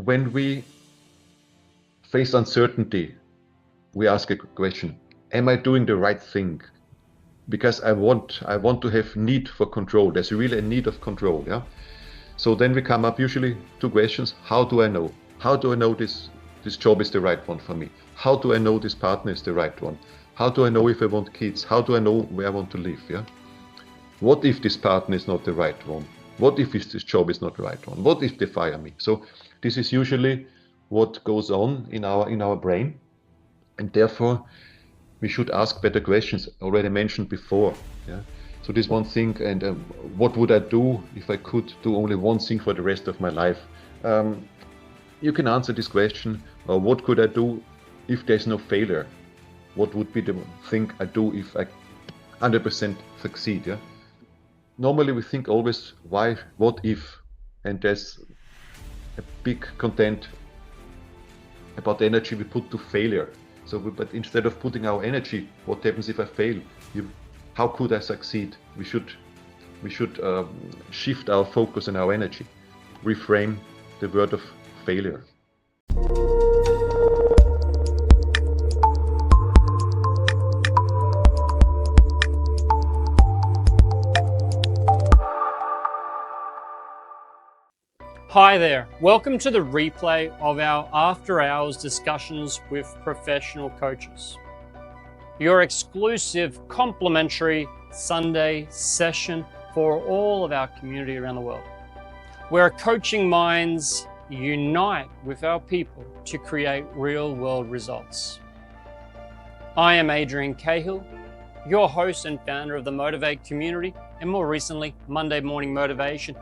when we face uncertainty, we ask a question: am I doing the right thing? Because I want to have need for control. There's really a need of control. Yeah. So then we come up usually two questions: how do I know? How do I know this job is the right one for me? How do I know this partner is the right one? How do I know if I want kids? How do I know where I want to live? Yeah. What if this partner is not the right one? What if this job is not the right one? What if they fire me? So this is usually what goes on in our brain, and therefore we should ask better questions. Already mentioned before. Yeah. So this one thing, and what would I do if I could do only one thing for the rest of my life? You can answer this question, what could I do if there's no failure? What would be the thing I do if I 100% succeed? Yeah. Normally we think always, why, what if, and there's a big content about the energy we put to failure. So, but instead of putting our energy, what happens if I fail? How could I succeed? We should shift our focus and our energy, reframe the word of failure. Hi there, welcome to the replay of our after hours discussions with professional coaches. Your exclusive complimentary Sunday session for all of our community around the world, where coaching minds unite with our people to create real world results. I am Adrian Cahill, your host and founder of the Motivate community, and more recently, Monday Morning Motivation.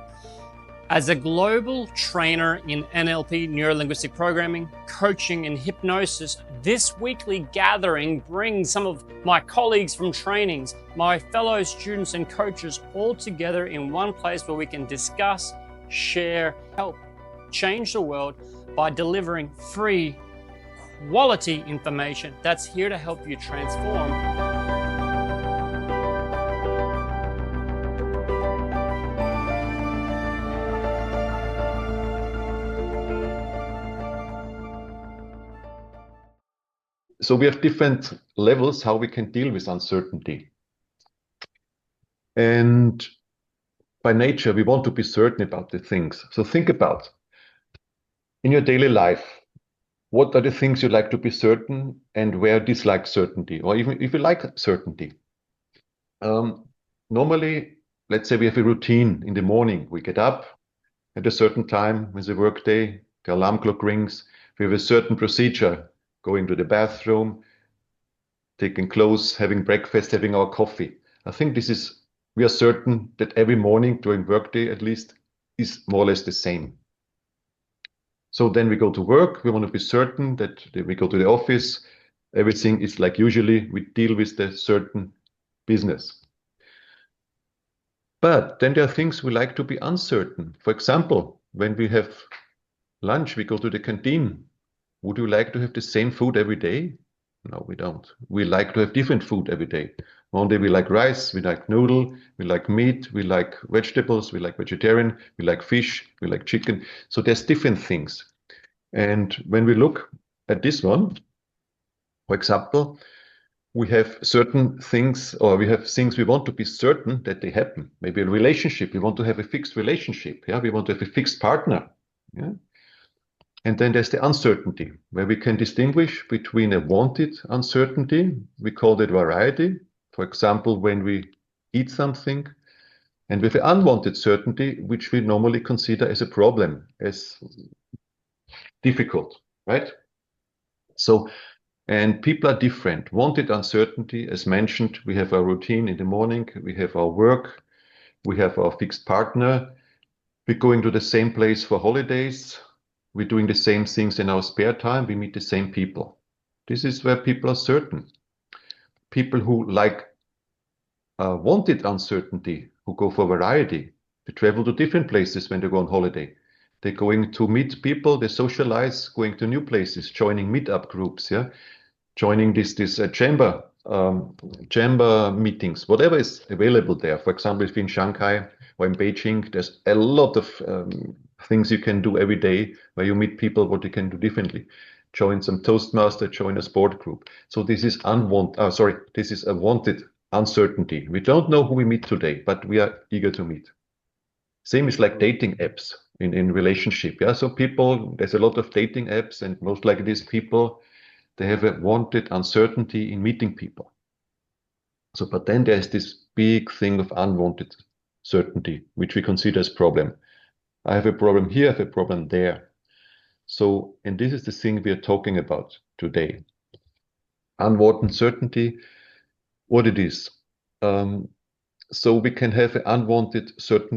As a global trainer in NLP, neuro-linguistic programming, coaching, and hypnosis, this weekly gathering brings some of my colleagues from trainings, my fellow students and coaches all together in one place where we can discuss, share, help change the world by delivering free, quality information that's here to help you transform. So we have different levels how we can deal with uncertainty. And by nature, we want to be certain about the things. So think about, in your daily life, what are the things you like to be certain and where dislike certainty, or even if you like certainty. Normally, let's say we have a routine in the morning. We get up at a certain time with the work day, the alarm clock rings, we have a certain procedure, going to the bathroom, taking clothes, having breakfast, having our coffee. I think we are certain that every morning during workday at least is more or less the same. So then we go to work, we want to be certain that we go to the office, everything is like usually, we deal with the certain business. But then there are things we like to be uncertain. For example, when we have lunch, we go to the canteen. Would you like to have the same food every day? No, we don't. We like to have different food every day. One day we like rice, we like noodle, we like meat, we like vegetables, we like vegetarian, we like fish, we like chicken. So there's different things. And when we look at this one, for example, we have certain things, or we have things we want to be certain that they happen. Maybe a relationship, we want to have a fixed relationship. Yeah, we want to have a fixed partner. Yeah. And then there's the uncertainty, where we can distinguish between a wanted uncertainty, we call it variety, for example, when we eat something, and with an unwanted certainty, which we normally consider as a problem, as difficult, right? So, and people are different. Wanted uncertainty, as mentioned, we have our routine in the morning, we have our work, we have our fixed partner, we're going to the same place for holidays, we're doing the same things in our spare time, we meet the same people. This is where people are certain. People who like wanted uncertainty, who go for variety, they travel to different places when they go on holiday. They're going to meet people, they socialize, going to new places, joining meetup groups, yeah, joining this chamber meetings, whatever is available there. For example, if in Shanghai or in Beijing, there's a lot of things you can do every day where you meet people, what you can do differently. Join some Toastmaster, join a sport group. So this is this is a wanted uncertainty. We don't know who we meet today, but we are eager to meet. Same is like dating apps in relationship. Yeah. So people, there's a lot of dating apps, and most likely these people, they have a wanted uncertainty in meeting people. So, but then there's this big thing of unwanted certainty, which we consider as problem. I have a problem here, I have a problem there. So, and this is the thing we are talking about today. Unwanted certainty, what it is. So we can have an unwanted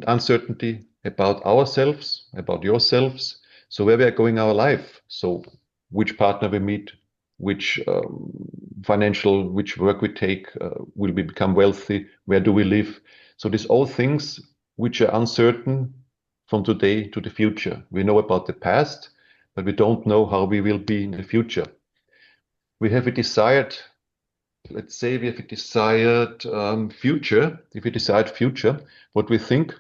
uncertainty about ourselves, about yourselves. So where we are going our life. So which partner we meet, which which work we take, will we become wealthy, where do we live? So these all things which are uncertain from today to the future. We know about the past, but we don't know how we will be in the future. We have a desired, let's say we have a desired future. If we decide future, what we think,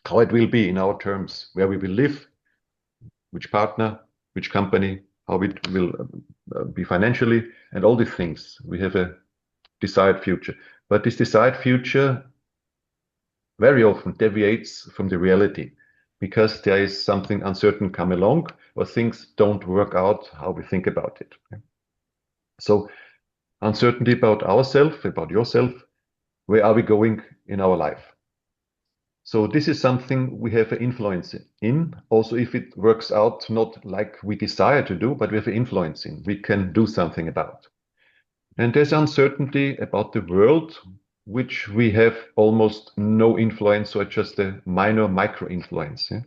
how it will be in our terms, where we will live, which partner, which company, how it will be financially, and all these things. We have a desired future. But this desired future very often deviates from the reality because there is something uncertain come along or things don't work out how we think about it. So uncertainty about ourselves, about yourself, where are we going in our life? So this is something we have an influence in. Also, if it works out not like we desire to do, but we have an influence in, we can do something about. And there's uncertainty about the world, which we have almost no influence or just a minor micro influence. Yeah?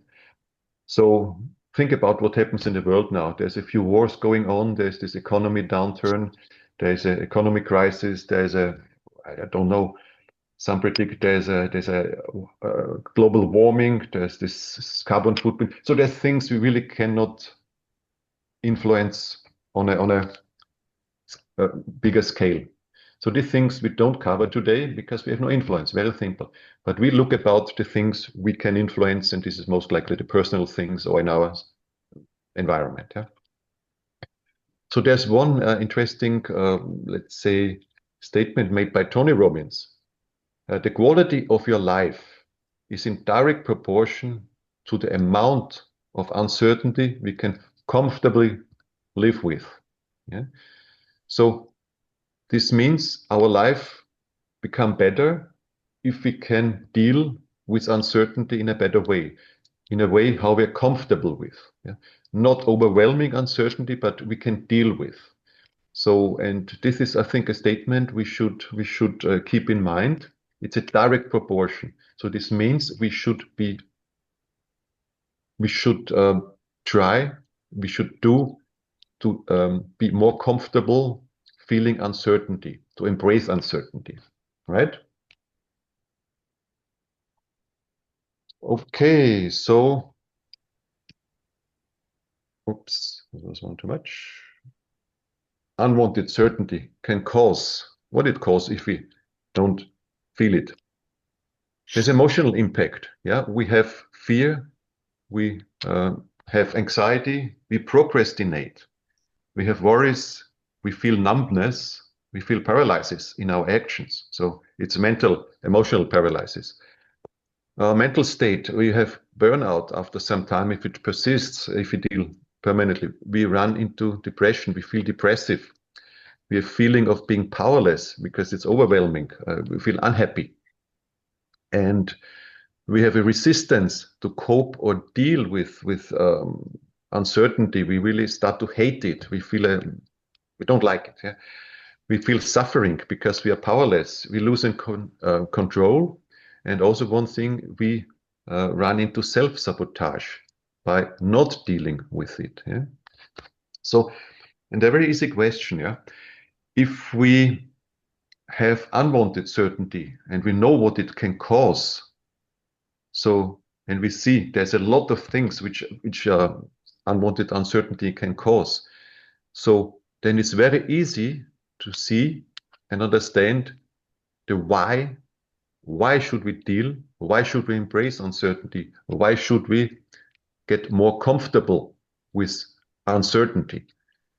So think about what happens in the world now. There's a few wars going on. There's this economy downturn. There's an economic crisis. There's a, I don't know, some predict there's a global warming. There's this carbon footprint. So there's things we really cannot influence on a bigger scale. So these things we don't cover today because we have no influence, very simple. But we look about the things we can influence, and this is most likely the personal things or in our environment. Yeah? So there's one interesting, let's say, statement made by Tony Robbins. The quality of your life is in direct proportion to the amount of uncertainty we can comfortably live with. Yeah? So this means our life become better if we can deal with uncertainty in a better way, in a way how we're comfortable with. Yeah? Not overwhelming uncertainty, but we can deal with. So, and this is, I think, a statement we should keep in mind. It's a direct proportion. So this means we should try, we should do to be more comfortable feeling uncertainty, to embrace uncertainty, right? Okay, so, oops, that was one too much. Unwanted certainty can cause, what it causes if we don't feel it. There's emotional impact. Yeah, we have fear, we have anxiety, we procrastinate, we have worries, we feel numbness, we feel paralysis in our actions. So it's mental, emotional paralysis. Mental state, we have burnout after some time. If it persists, if we deal permanently, we run into depression, we feel depressive. We have feeling of being powerless because it's overwhelming. We feel unhappy. And we have a resistance to cope or deal with uncertainty. We really start to hate it. We feel we don't like it. Yeah? We feel suffering because we are powerless. We lose control. And also one thing, we run into self-sabotage by not dealing with it. Yeah? So, and a very easy question, yeah. If we have unwanted certainty and we know what it can cause, so, and we see there's a lot of things which unwanted uncertainty can cause. So then it's very easy to see and understand the why. Why should we deal? Why should we embrace uncertainty? Why should we get more comfortable with uncertainty.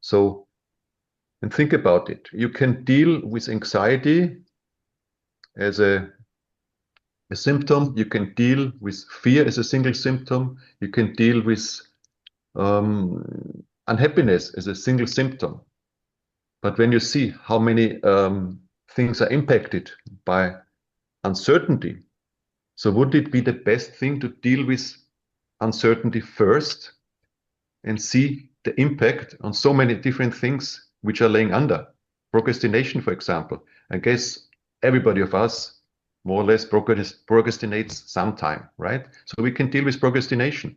So, and think about it. You can deal with anxiety as a symptom. You can deal with fear as a single symptom. You can deal with unhappiness as a single symptom. But when you see how many things are impacted by uncertainty, so would it be the best thing to deal with uncertainty first and see the impact on so many different things which are laying under? Procrastination, for example. I guess everybody of us more or less procrastinates sometime, right? So we can deal with procrastination.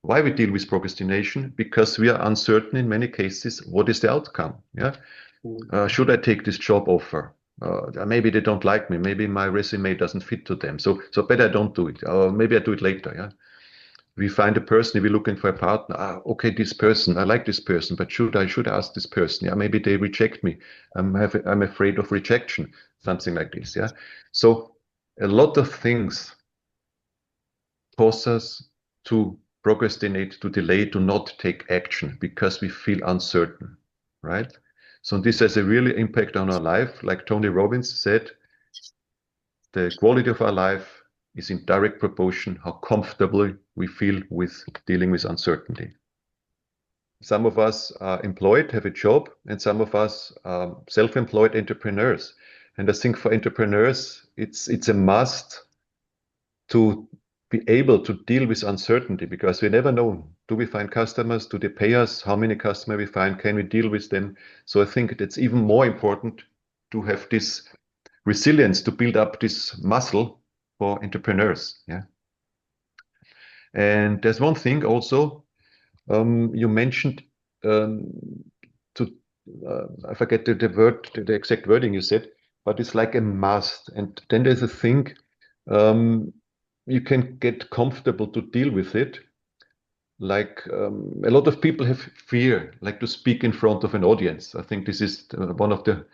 Why we deal with procrastination? Because we are uncertain in many cases. What is the outcome? Yeah. Should I take this job offer? Maybe they don't like me. Maybe my resume doesn't fit to them. So better I don't do it. Or maybe I do it later. Yeah. We find a person. If we're looking for a partner. Okay, this person. I like this person, but should I ask this person? Yeah. Maybe they reject me. I'm afraid of rejection. Something like this. Yeah. So a lot of things cause us to procrastinate, to delay, to not take action because we feel uncertain, right? So this has a really impact on our life. Like Tony Robbins said, the quality of our life is in direct proportion how comfortable we feel with dealing with uncertainty. Some of us are employed, have a job, and some of us are self-employed entrepreneurs. And I think for entrepreneurs, it's a must to be able to deal with uncertainty because we never know. Do we find customers? Do they pay us? How many customers we find? Can we deal with them? So I think it's even more important to have this resilience, to build up this muscle for entrepreneurs. Yeah. And there's one thing also you mentioned to I forget the word, the exact wording you said, but it's like a must. And then there's a thing. You can get comfortable to deal with it. Like a lot of people have fear, like to speak in front of an audience. I think this is one of the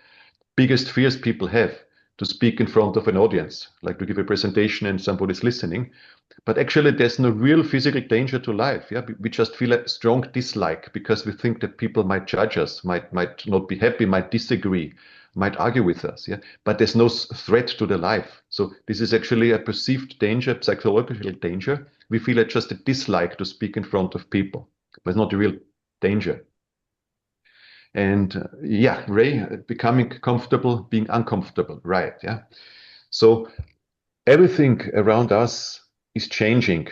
biggest fears people have, to speak in front of an audience, like to give a presentation and somebody's listening. But actually, there's no real physical danger to life. Yeah, we just feel a strong dislike because we think that people might judge us, might not be happy, might disagree, might argue with us. Yeah, but there's no threat to the life. So this is actually a perceived danger, psychological danger. We feel just a dislike to speak in front of people, but it's not a real danger. And yeah, Ray, becoming comfortable, being uncomfortable, right? Yeah. So everything around us is changing.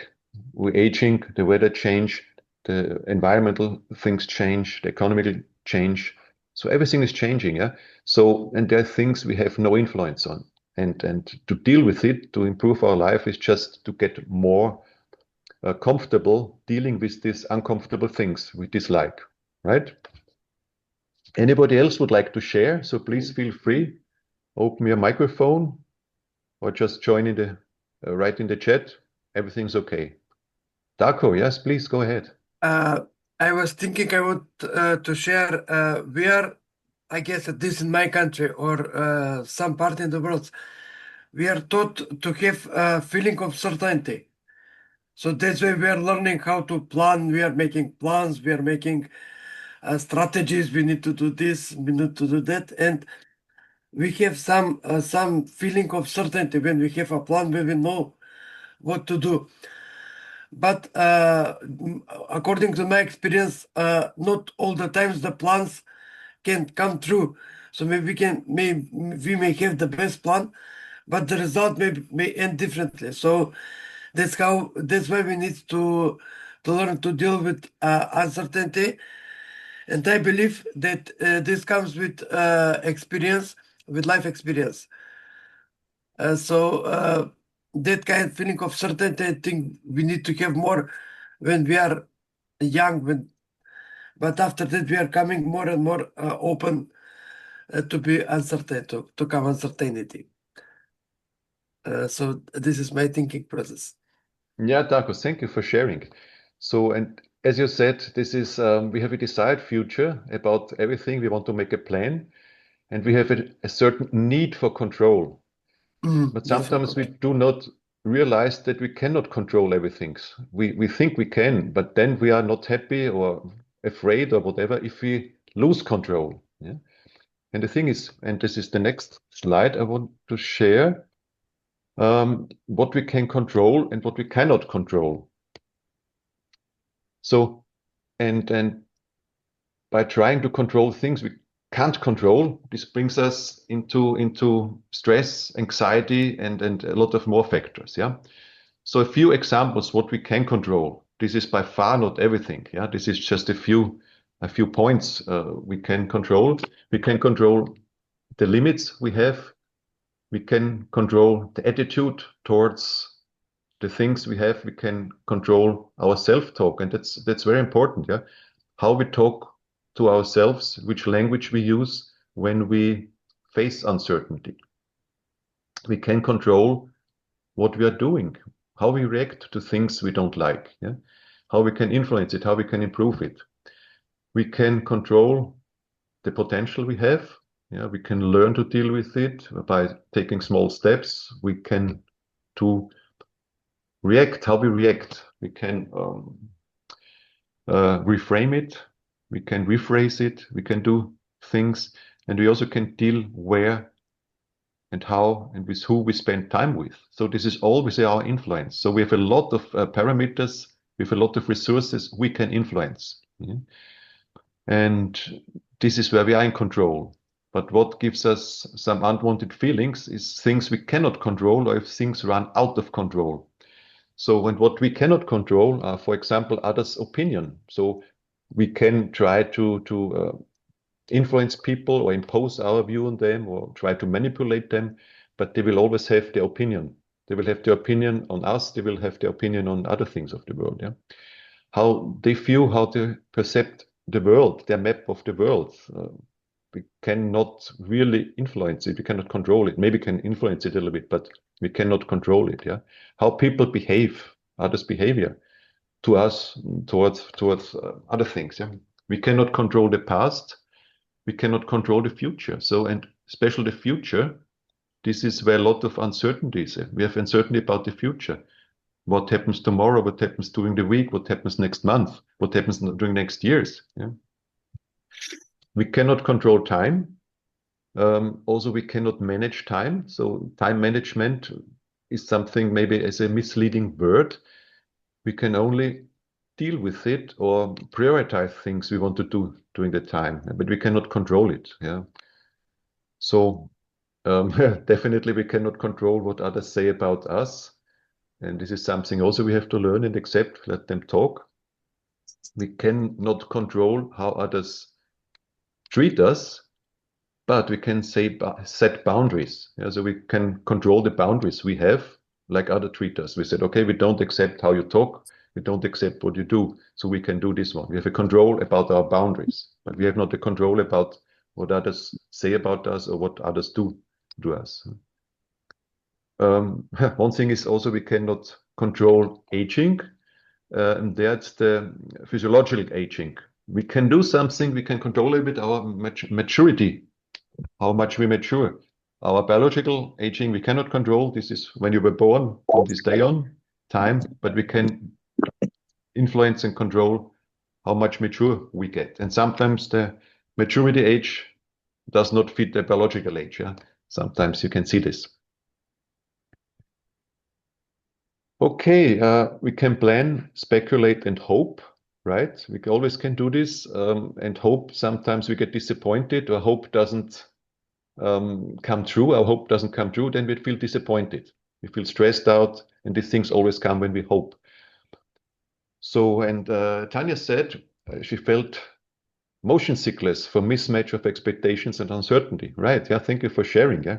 We're aging, the weather change, the environmental things change, the economical change. So everything is changing, yeah. So, and there are things we have no influence on. And to deal with it, to improve our life, is just to get more comfortable dealing with these uncomfortable things we dislike, right? Anybody else would like to share? So please feel free. Open your microphone or just join in the write in the chat. Everything's okay. Darko, yes, please go ahead. I was thinking I want to share where, I guess, at least in my country or some part in the world, we are taught to have a feeling of certainty. So that's why we are learning how to plan. We are making plans. We are making strategies. We need to do this. We need to do that, and we have some feeling of certainty when we have a plan. When we know what to do. But according to my experience, not all the times the plans can come true. So maybe we may have the best plan, but the result may end differently. So that's why we need to learn to deal with uncertainty. And I believe that this comes with experience, with life experience. So that kind of feeling of certainty, I think we need to have more when we are young. But after that, we are coming more and more open to be uncertain, to come uncertainty. So this is my thinking process. Yeah, Darko, thank you for sharing. So, and as you said, this is we have a desired future about everything. We want to make a plan, and we have a certain need for control. But sometimes we do not realize that we cannot control everything. We think we can, but then we are not happy or afraid or whatever if we lose control. Yeah? And the thing is, and this is the next slide I want to share, what we can control and what we cannot control. So, and by trying to control things we can't control, this brings us into stress, anxiety, and a lot of more factors. Yeah. So a few examples what we can control. This is by far not everything. Yeah. This is just a few points we can control. We can control the limits we have. We can control the attitude towards the things we have. We can control our self-talk, and that's very important. Yeah, how we talk to ourselves, which language we use when we face uncertainty. We can control what we are doing, how we react to things we don't like. Yeah, how we can influence it, how we can improve it. We can control the potential we have. Yeah, we can learn to deal with it by taking small steps. We can react, how we react. We can reframe it. We can rephrase it. We can do things, and we also can deal where and how and with who we spend time with. So this is always our influence. So we have a lot of parameters. We have a lot of resources we can influence. Yeah? And this is where we are in control. But what gives us some unwanted feelings is things we cannot control, or if things run out of control. So what we cannot control are, for example, others' opinion. So we can try to influence people or impose our view on them or try to manipulate them, but they will always have their opinion. They will have their opinion on us. They will have their opinion on other things of the world. Yeah, how they view, how they perceive the world, their map of the world. We cannot really influence it. We cannot control it. Maybe we can influence it a little bit, but we cannot control it. Yeah, how people behave, others' behavior to us, towards other things. Yeah, we cannot control the past. We cannot control the future. So, and especially the future, this is where a lot of uncertainty is. We have uncertainty about the future. What happens tomorrow? What happens during the week? What happens next month? What happens during next years? Yeah. We cannot control time. Also, we cannot manage time. So time management is something maybe as a misleading word. We can only deal with it or prioritize things we want to do during the time, but we cannot control it. Yeah. So definitely we cannot control what others say about us. And this is something also we have to learn and accept, let them talk. We cannot control how others treat us, but we can set boundaries. Yeah, so we can control the boundaries we have, like other treat us. We said, okay, we don't accept how you talk. We don't accept what you do. So we can do this one. We have a control about our boundaries, but we have not the control about what others say about us or what others do to us. One thing is also we cannot control aging, and that's the physiological aging. We can do something, we can control a bit our maturity, how much we mature. Our biological aging we cannot control. This is when you were born, from this day on, time, but we can influence and control how much mature we get. And sometimes the maturity age does not fit the biological age. Yeah? Sometimes you can see this. Okay, we can plan, speculate, and hope, right? We always can do this, and hope. Sometimes we get disappointed, or hope doesn't come true. Our hope doesn't come true, then we feel disappointed. We feel stressed out, and these things always come when we hope. So, and Tanya said she felt motion sickness for mismatch of expectations and uncertainty, right? Yeah, thank you for sharing. Yeah.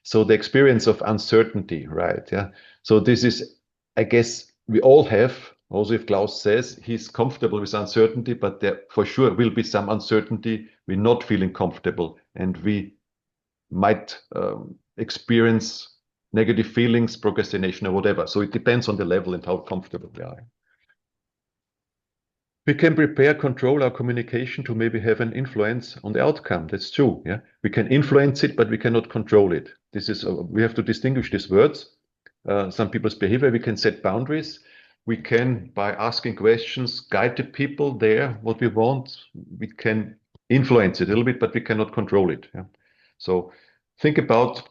So the experience of uncertainty, right? Yeah. So this is, I guess, we all have. Also, if Klaus says he's comfortable with uncertainty, but there for sure will be some uncertainty. We're not feeling comfortable, and we might experience negative feelings, procrastination, or whatever. So it depends on the level and how comfortable we are. We can prepare, control our communication to maybe have an influence on the outcome. That's true. Yeah, we can influence it, but we cannot control it. This is we have to distinguish these words. some people's behavior. We can set boundaries. We can, by asking questions, guide the people there, what we want. We can influence it a little bit, but we cannot control it. Yeah? So think about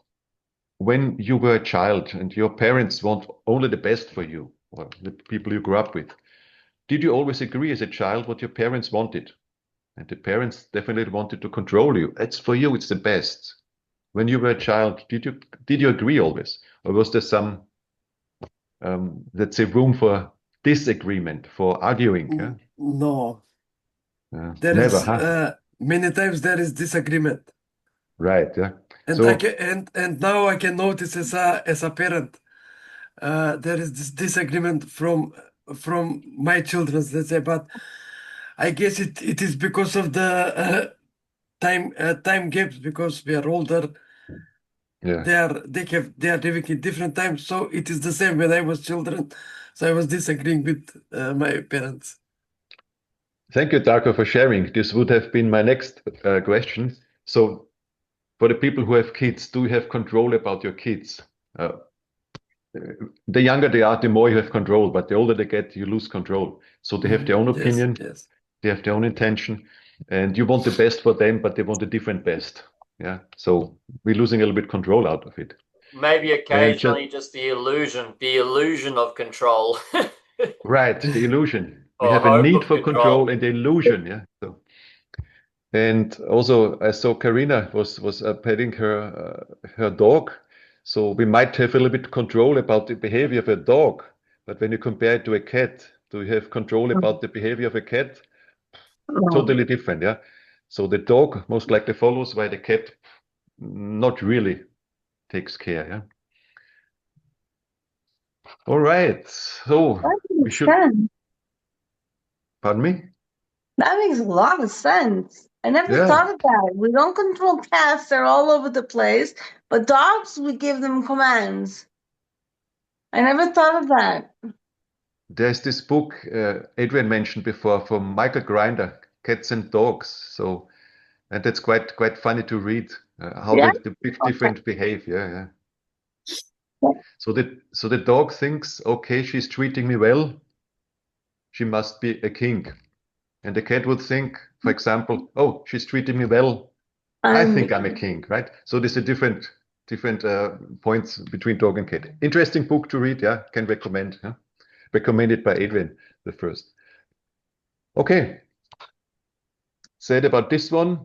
when you were a child and your parents want only the best for you, or the people you grew up with. Did you always agree as a child what your parents wanted? And the parents definitely wanted to control you. It's for you, it's the best. When you were a child, did you agree always? Or was there some, let's say, room for disagreement, for arguing? Yeah? No, there Never, is huh? many times there is disagreement, Right, yeah. and So, and now I can notice as a parent, there is this disagreement from my children, let's say, but I guess it is because of the time gaps, because we are older. yeah. They are living in different times, so it is the same when I was children. So I was disagreeing with my parents. Thank you, Darko, for sharing. This would have been my next question. So, for the people who have kids, do you have control about your kids? The younger they are, the more you have control, but the older they get, you lose control. So they have their own Yes, opinion, yes. they have their own intention, and you want the best for them, but they want a different best. Yeah. So we're losing a little bit control out of it. Maybe And occasionally just the illusion of control. right, the illusion. We Or have a hope need of for control. control and the illusion. Yeah. So, and also, I saw Karina was petting her dog. So we might have a little bit control about the behavior of a dog, but when you compare it to a cat, do you have control about the behavior of a cat? Totally different, yeah. So the dog most likely follows, while the cat not really takes care, yeah. All right, so That we makes should, sense. pardon me? That makes a lot of sense. I never Yeah, thought of that. We don't control cats, they're all over the place. But dogs, we give them commands. I never thought of that. there's this book Adrian mentioned before from Michael Grinder, Cats and Dogs. So, and that's quite funny to read how Yeah? the big Okay. different behavior, yeah. Yeah. So the dog thinks, okay, she's treating me well, she must be a king. And the cat would think, for example, oh, she's treating me well, I think I'm a king, right? So there's a different points between dog and cat. Interesting book to read, yeah, can recommend. Yeah? Recommended by Adrian the first. Okay, said about this one.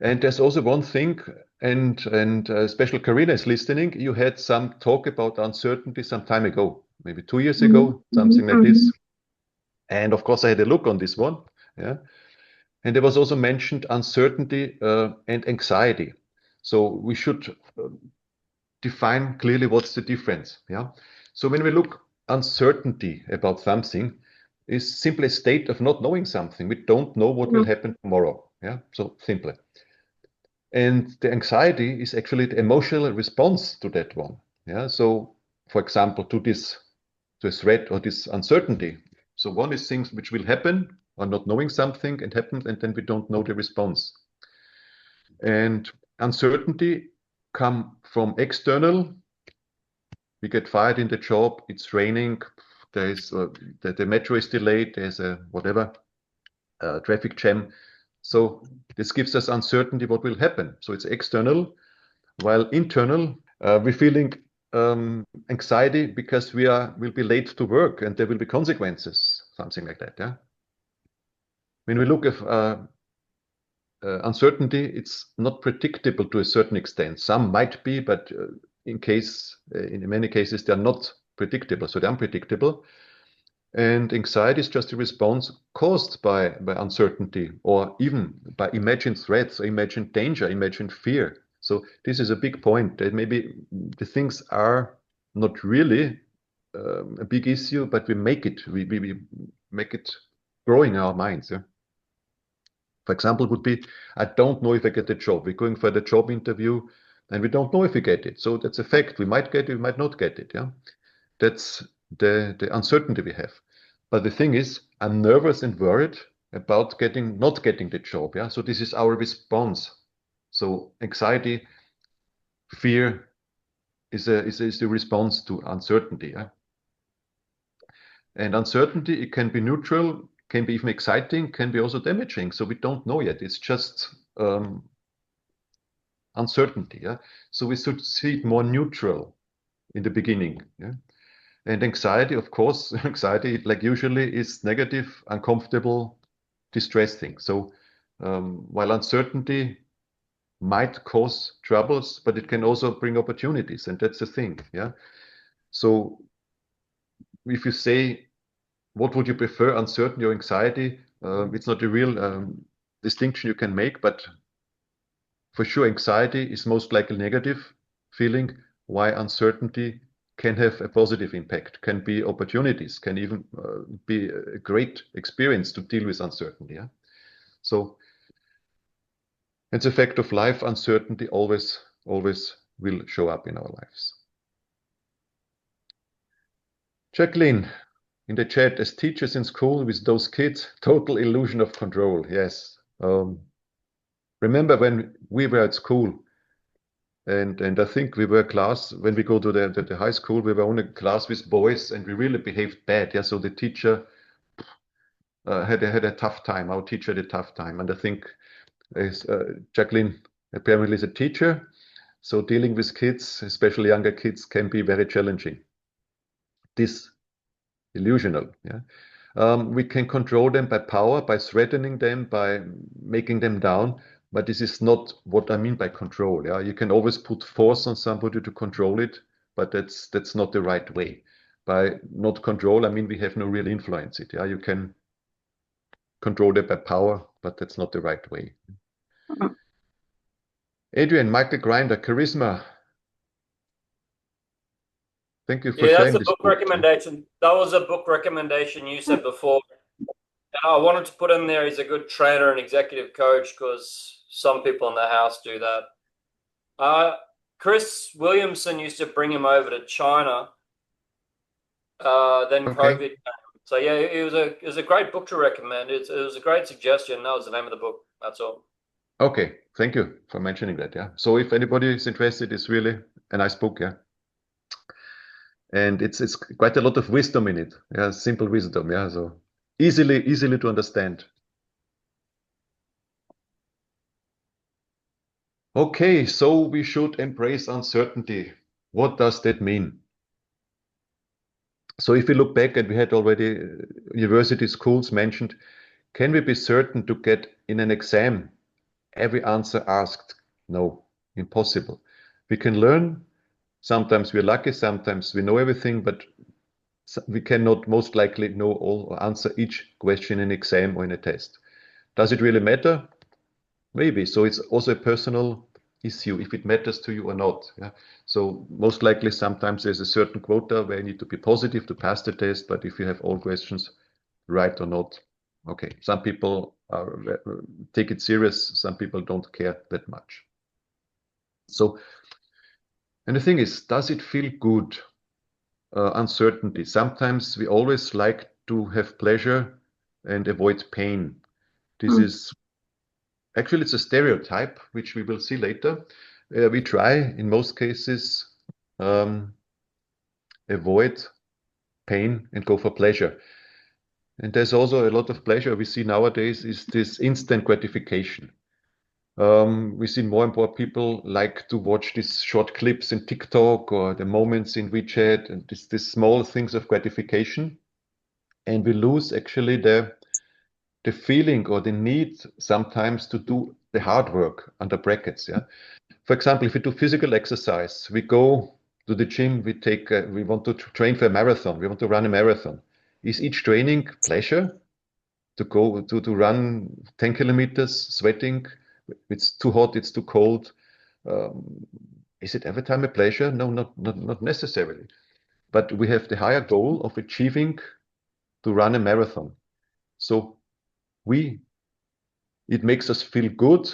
And there's also one thing, and especially Karina is listening. You had some talk about uncertainty some time ago, maybe 2 years ago, something like this. And of course, I had a look on this one. Yeah. And there was also mentioned uncertainty and anxiety. So we should define clearly what's the difference. Yeah. So when we look uncertainty about something is simply a state of not knowing something. We don't know what will happen tomorrow. Yeah. So simply. And the anxiety is actually the emotional response to that one. Yeah. So for example, to a threat or this uncertainty. So one is things which will happen or not knowing something and happens, and then we don't know the response. And uncertainty come from external. We get fired in the job, it's raining, there is the metro is delayed, there's a whatever traffic jam. So this gives us uncertainty what will happen. So it's external, while internal, we're feeling anxiety because will be late to work and there will be consequences, something like that. Yeah. When we look at uncertainty, it's not predictable to a certain extent. Some might be, but in many cases, they're not predictable. So they're unpredictable. And anxiety is just a response caused by uncertainty or even by imagined threats or imagined danger, imagined fear. So this is a big point that maybe the things are not really a big issue, but we make it growing in our minds. Yeah? For example, would be, I don't know if I get the job. We're going for the job interview and we don't know if we get it. So that's a fact. We might get it, we might not get it. Yeah, that's the uncertainty we have. But the thing is, I'm nervous and worried about not getting the job. Yeah, so this is our response. So anxiety, fear, is the response to uncertainty. Yeah? And uncertainty, it can be neutral, can be even exciting, can be also damaging. So we don't know yet. It's just uncertainty. Yeah? So we should see it more neutral in the beginning. Yeah? And anxiety, of course, anxiety, like usually, is negative, uncomfortable, distressing. So while uncertainty might cause troubles, but it can also bring opportunities, and that's the thing. Yeah. So if you say, what would you prefer, uncertainty or anxiety? It's not a real distinction you can make, but for sure, anxiety is most likely negative feeling, why uncertainty can have a positive impact, can be opportunities, can even be a great experience to deal with uncertainty. Yeah? So it's a fact of life, uncertainty always will show up in our lives. Jacqueline, in the chat, as teachers in school with those kids, total illusion of control. Yes. Remember when we were at school, and I think we were a class, when we go to the high school, we were only a class with boys, and we really behaved bad. Yeah, so the teacher had a tough time. Our teacher had a tough time. And I think Jacqueline apparently is a teacher, so dealing with kids, especially younger kids, can be very challenging. Disillusional. Yeah. We can control them by power, by threatening them, by making them down. But this is not what I mean by control. Yeah, you can always put force on somebody to control it, but that's not the right way. By not control, I mean we have no real influence it. Yeah, you can control it by power, but that's not the right way. Adrian, Michael Grinder, Charisma. Thank you for Yeah, sharing that's a this book recommendation. That was a book recommendation you said before. I wanted to put in there, he's a good trainer and executive coach, because some people in the house do that. Chris Williamson used to bring him over to China. Then COVID came. So yeah, it was a great book to recommend. It was a great suggestion. That was the name of the book. That's all. Okay, thank you for mentioning that. Yeah. So if anybody is interested, it's really a nice book. Yeah. And it's quite a lot of wisdom in it. Yeah, simple wisdom. Yeah. So easily to understand. Okay, so we should embrace uncertainty. What does that mean? So if we look back, and we had already university schools mentioned, can we be certain to get in an exam every answer asked? No, impossible. We can learn. Sometimes we're lucky, sometimes we know everything, but we cannot most likely know all or answer each question in an exam or in a test. Does it really matter? Maybe. So it's also a personal issue if it matters to you or not. Yeah? So most likely sometimes there's a certain quota where you need to be positive to pass the test, but if you have all questions right or not, okay. Some people take it serious, some people don't care that much. So, and the thing is, does it feel good? Uncertainty. Sometimes we always like to have pleasure and avoid pain. This is actually, it's a stereotype, which we will see later. We try, in most cases, avoid pain and go for pleasure. And there's also a lot of pleasure we see nowadays is this instant gratification. We see more and more people like to watch these short clips in TikTok or the moments in WeChat and these small things of gratification. And we lose actually the feeling or the need sometimes to do the hard work under brackets. Yeah. For example, if we do physical exercise, we go to the gym, we want to train for a marathon, we want to run a marathon. Is each training pleasure? To go to run 10 kilometers sweating, it's too hot, it's too cold. Is it every time a pleasure? No, not necessarily. But we have the higher goal of achieving to run a marathon. So it makes us feel good,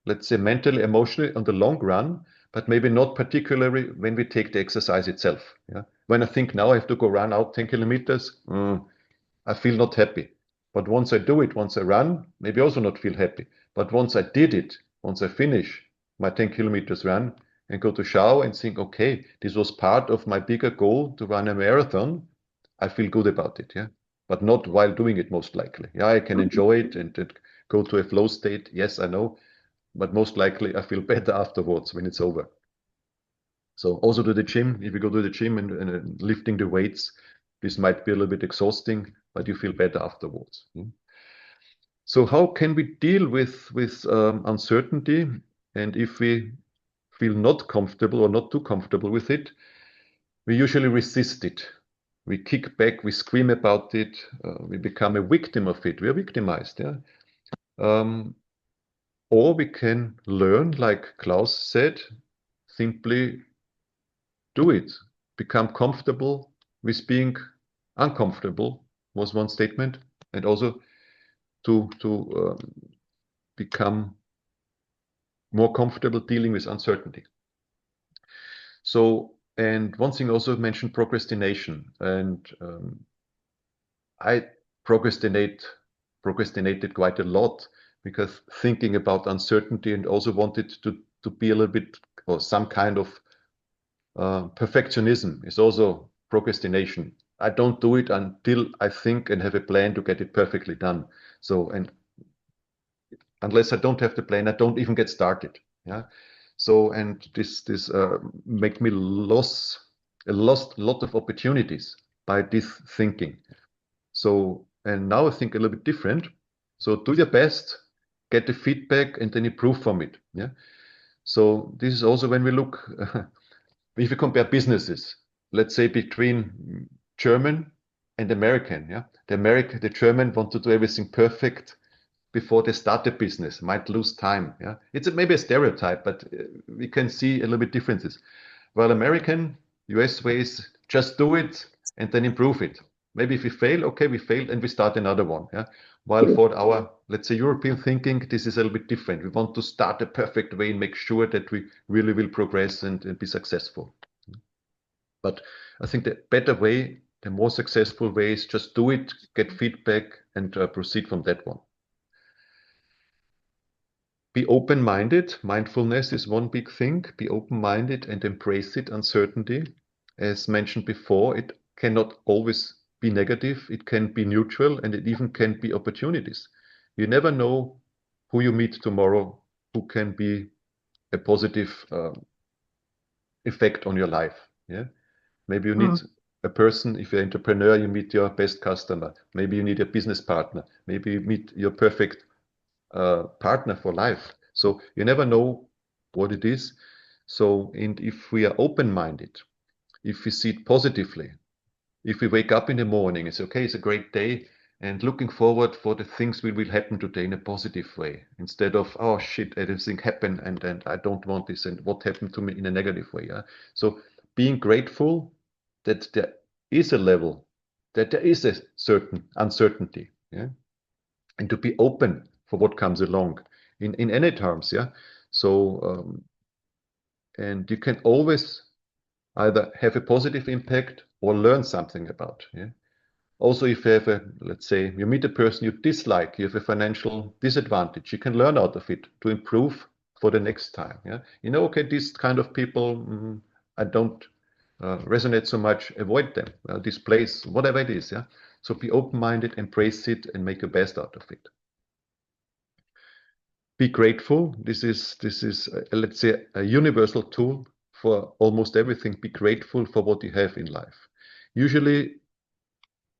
let's say mentally, emotionally on the long run, but maybe not particularly when we take the exercise itself. Yeah? When I think now I have to go run out 10 kilometers, I feel not happy. But once I do it, once I run, maybe also not feel happy. But once I did it, once I finish my 10 kilometers run, and go to shower and think, okay, this was part of my bigger goal to run a marathon. I feel good about it, yeah, but not while doing it, most likely. Yeah, I can enjoy it and go to a flow state. Yes, I know, but most likely I feel better afterwards when it's over. So also to the gym, if you go to the gym and lifting the weights, this might be a little bit exhausting, but you feel better afterwards. So how can we deal with uncertainty? And if we feel not comfortable or not too comfortable with it, we usually resist it. We kick back, we scream about it, we become a victim of it. We are victimized, yeah. Or we can learn, like Klaus said, simply do it. Become comfortable with being uncomfortable was one statement, and also to become more comfortable dealing with uncertainty. So, and one thing also mentioned procrastination, and I procrastinated quite a lot because thinking about uncertainty and also wanted to be a little bit or some kind of perfectionism is also procrastination. I don't do it until I think and have a plan to get it perfectly done. So, and unless I don't have the plan, I don't even get started. Yeah. So, and this make me lost a lot of opportunities by this thinking. So, and now I think a little bit different. So do your best, get the feedback, and then improve from it. Yeah. So this is also when we look, if you compare businesses, let's say between German and American. Yeah. The German want to do everything perfect before they start the business, might lose time. Yeah, it's maybe a stereotype, but we can see a little bit differences. While American, US ways, just do it and then improve it. Maybe if we fail, okay, we failed and we start another one. Yeah. While for our, let's say, European thinking, this is a little bit different. We want to start a perfect way and make sure that we really will progress and be successful. But I think the better way, the more successful way is just do it, get feedback, and proceed from that one. Be open-minded. Mindfulness is one big thing. Be open-minded and embrace it, uncertainty. As mentioned before, it cannot always be negative. It can be neutral, and it even can be opportunities. You never know who you meet tomorrow, who can be a positive effect on your life. Yeah, maybe you need a person. If you're an entrepreneur, you meet your best customer. Maybe you need a business partner. Maybe you meet your perfect partner for life. So you never know what it is. So, and if we are open-minded, if we see it positively, if we wake up in the morning and say, okay, it's a great day, and looking forward for the things that will happen today in a positive way, instead of, oh shit, everything happened and I don't want this, and what happened to me in a negative way. Yeah? So being grateful that there is a level, that there is a certain uncertainty, yeah, and to be open for what comes along in any terms. Yeah. So and you can always either have a positive impact or learn something about. Yeah. Also, if you have a, let's say you meet a person you dislike, you have a financial disadvantage, you can learn out of it to improve for the next time. Yeah. You know, okay, these kind of people, I don't resonate so much, avoid them, this place, whatever it is. Yeah. So be open-minded, embrace it, and make the best out of it. Be grateful. This is let's say a universal tool for almost everything. Be grateful for what you have in life. Usually,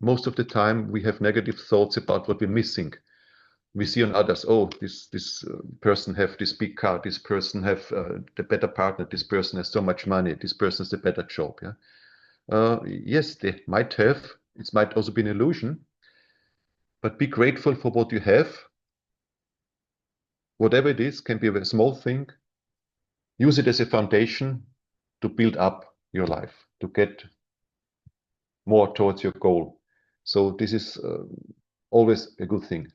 most of the time, we have negative thoughts about what we're missing. We see on others, oh, this person have this big car, this person have the better partner, this person has so much money, this person has a better job. Yeah. Yes, they might have. It might also be an illusion. But be grateful for what you have. Whatever it is, can be a small thing. Use it as a foundation to build up your life, to get more towards your goal. So this is always a good thing.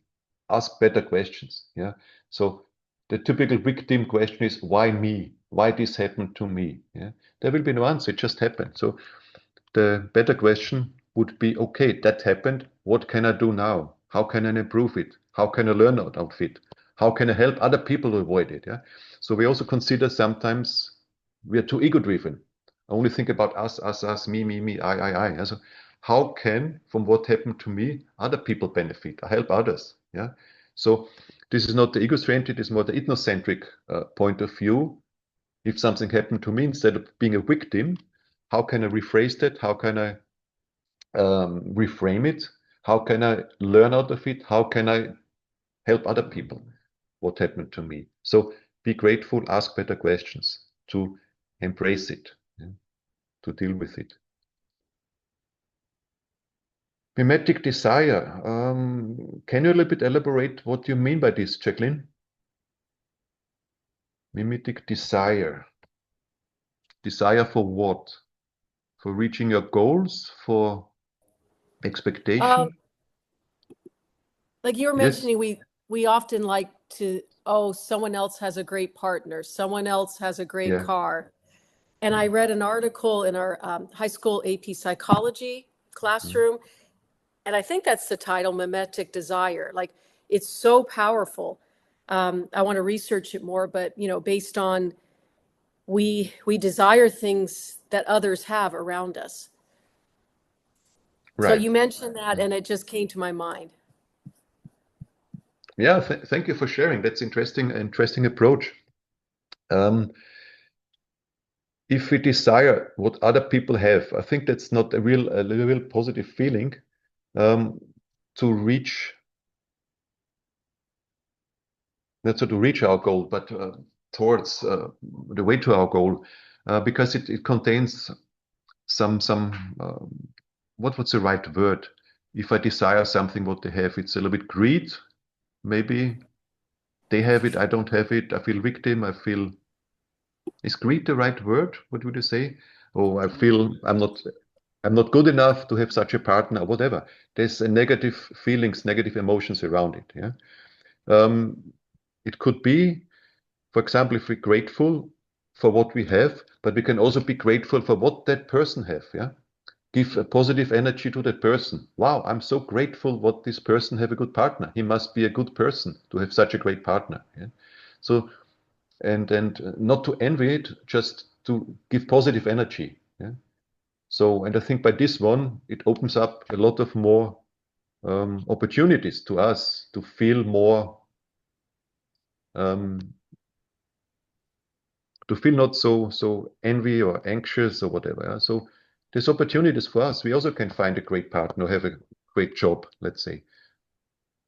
Ask better questions. Yeah. So the typical victim question is, why me? Why this happened to me? Yeah. There will be no answer. It just happened. So the better question would be, okay, that happened. What can I do now? How can I improve it? How can I learn out of it? How can I help other people to avoid it? Yeah. So we also consider sometimes we are too ego-driven. Only think about us, me, I. So how can, from what happened to me, other people benefit? I help others. Yeah. So this is not the egocentric, it's more the ethnocentric point of view. If something happened to me, instead of being a victim, how can I rephrase that? How can I reframe it? How can I learn out of it? How can I help other people? What happened to me? So be grateful, ask better questions, to embrace it, yeah, to deal with it. Mimetic desire. Can you a little bit elaborate what you mean by this, Jacqueline? Mimetic desire. Desire for what? For reaching your goals? For expectation? Like you were Yes. mentioning, we often like to, someone else has a great partner, someone else has a great Yeah. car. And I read an article in our high school AP psychology classroom, and I think that's the title, Mimetic Desire. Like, it's so powerful. I want to research it more, but based on we desire things that others have around us. So Right. you mentioned that, and it just came to my mind. Yeah, thank you for sharing. That's interesting approach. If we desire what other people have, I think that's not a real positive feeling. To reach, not so to reach our goal, but towards the way to our goal, because it contains some what's the right word? If I desire something, what they have, it's a little bit greed, maybe. They have it, I don't have it. I feel victim. Is greed the right word? What would you say? Oh, I feel I'm not good enough to have such a partner, or whatever. There's a negative feelings, negative emotions around it. Yeah. It could be, for example, if we're grateful for what we have, but we can also be grateful for what that person have. Yeah. Give a positive energy to that person. Wow, I'm so grateful what this person have a good partner. He must be a good person to have such a great partner. Yeah. So and not to envy it, just to give positive energy. Yeah. So, and I think by this one, it opens up a lot of more opportunities to us to feel more, to feel not so envy or anxious or whatever. Yeah? So there's opportunities for us. We also can find a great partner, have a great job, let's say.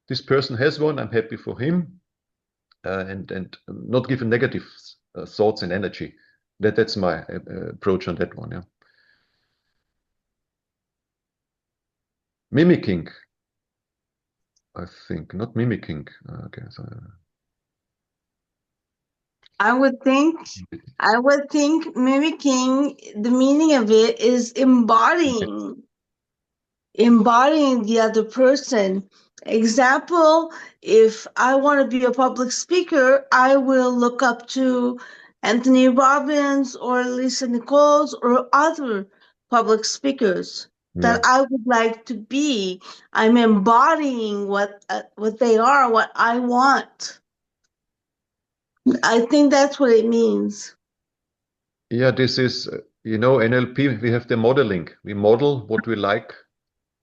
This person has one, I'm happy for him, and not give negative thoughts and energy. That's my approach on that one. Yeah. Mimicking, I think, not mimicking. Okay, so, I would think mimicking, the meaning of it is embodying the other person. Example, if I want to be a public speaker, I will look up to Anthony Robbins or Lisa Nichols or other public speakers that I would like to be. I'm embodying what they are, what I want. I think that's what it means. yeah, this is, NLP, we have the modeling. We model what we like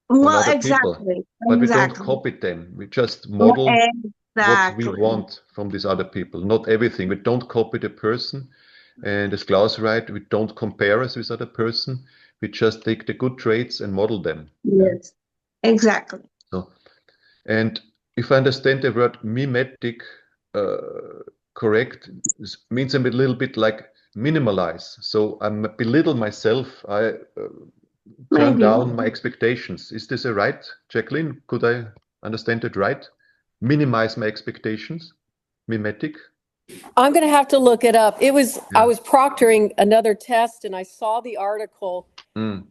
on other people, but we don't copy them. We just model what we want from these other people, not everything. We don't copy the person. And as Klaus right, we don't compare us with other person. We just take the good traits and model them. Yes, exactly. So, and if I understand the word mimetic correct, means a little bit like minimalize. So I belittle myself. I turn down my expectations. Is this a right, Jacqueline? Could I understand it right? Minimize my expectations. Mimetic. I'm going to have to look it up. I was proctoring another test, and I saw the article, and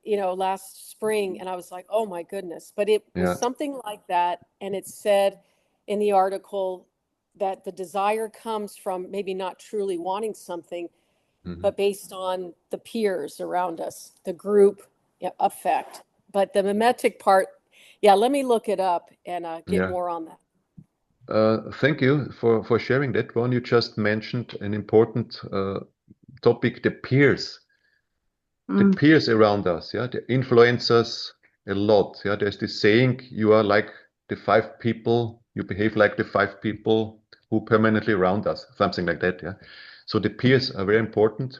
last spring, and I was like, oh my goodness. But it was something like that, and it said in the article that the desire comes from maybe not truly wanting something, but based on the peers around us, the group effect. But the mimetic part, let me look it up and get more on that. Thank you for sharing that one. You just mentioned an important topic, the peers. The peers around us, yeah, they influence us a lot. Yeah, there's this saying, you are like the 5 people, you behave like the 5 people who permanently around us, something like that. Yeah, so the peers are very important,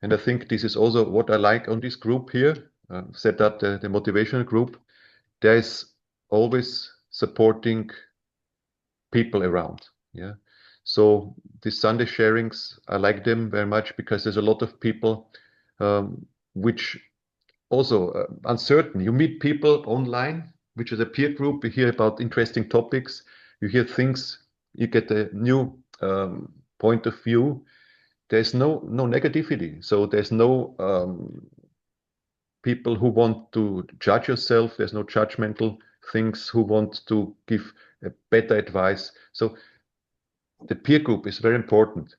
and I think this is also what I like on this group here. Set up the motivational group. There is always supporting people around. Yeah, so the Sunday sharings, I like them very much because there's a lot of people which also uncertain. You meet people online, which is a peer group. You hear about interesting topics. You hear things. You get a new point of view. There's no negativity. So there's no people who want to judge yourself. There's no judgmental things who want to give a better advice. So the peer group is very important.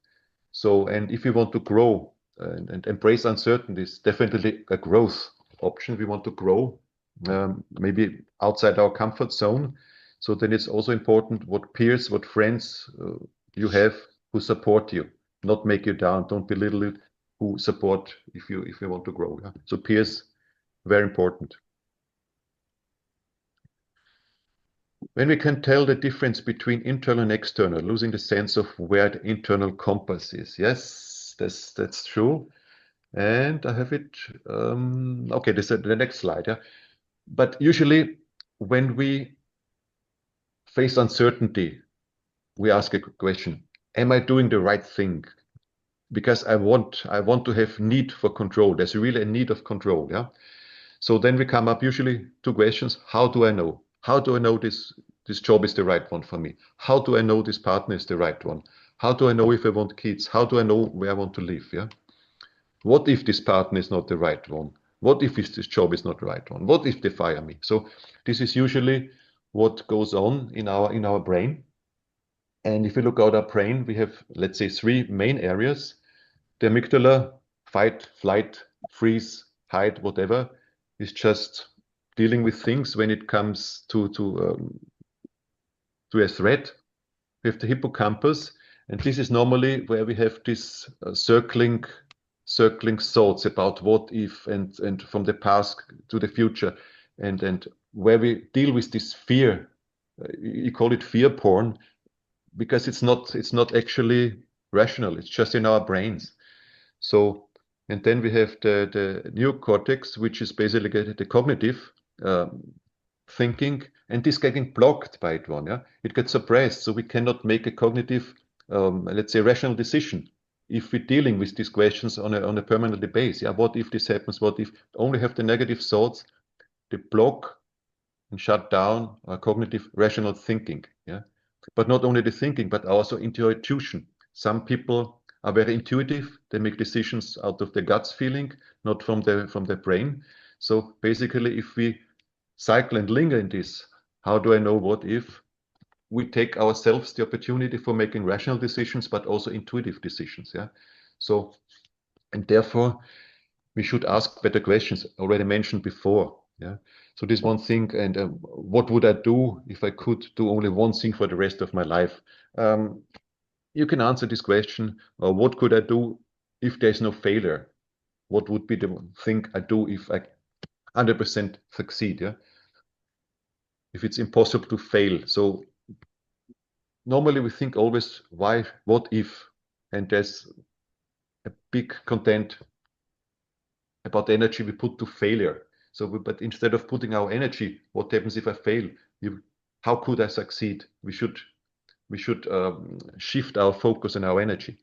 So, and if you want to grow and embrace uncertainties, definitely a growth option. We want to grow, maybe outside our comfort zone. So then it's also important what peers, what friends you have who support you, not make you down, don't belittle it, who support if you want to grow. Yeah? So peers, very important. When we can tell the difference between internal and external, losing the sense of where the internal compass is. Yes, that's true. And I have it. Okay, this is the next slide. Yeah, but usually when we face uncertainty, we ask a question: am I doing the right thing? Because I want to have need for control. There's really a need of control. Yeah. So then we come up usually 2 questions: how do I know? How do I know this job is the right one for me? How do I know this partner is the right one? How do I know if I want kids? How do I know where I want to live? Yeah. What if this partner is not the right one? What if this job is not the right one? What if they fire me? So this is usually what goes on in our brain. And if you look at our brain, we have, let's say, 3 main areas. The amygdala, fight, flight, freeze, hide, whatever, is just dealing with things when it comes to a threat. We have the hippocampus, and this is normally where we have this circling thoughts about what if and from the past to the future, and where we deal with this fear. You call it fear porn because it's not actually rational. It's just in our brains. So, and then we have the neocortex, which is basically the cognitive thinking, and this getting blocked by it one. Yeah, it gets suppressed, so we cannot make a cognitive, let's say, rational decision if we're dealing with these questions on a permanent basis. Yeah, what if this happens? What if only have the negative thoughts? They block and shut down our cognitive rational thinking. Yeah, but not only the thinking, but also intuition. Some people are very intuitive. They make decisions out of their guts feeling, not from their brain. So basically, if we cycle and linger in this, how do I know what if? We take ourselves the opportunity for making rational decisions, but also intuitive decisions. Yeah. So, and therefore, we should ask better questions. Already mentioned before. Yeah. So this one thing, and what would I do if I could do only one thing for the rest of my life? You can answer this question. What could I do if there's no failure? What would be the thing I do if I 100% succeed? Yeah. If it's impossible to fail. So normally we think always, why, what if? And there's a big content about the energy we put to failure. So, but instead of putting our energy, what happens if I fail? How could I succeed? We should shift our focus and our energy.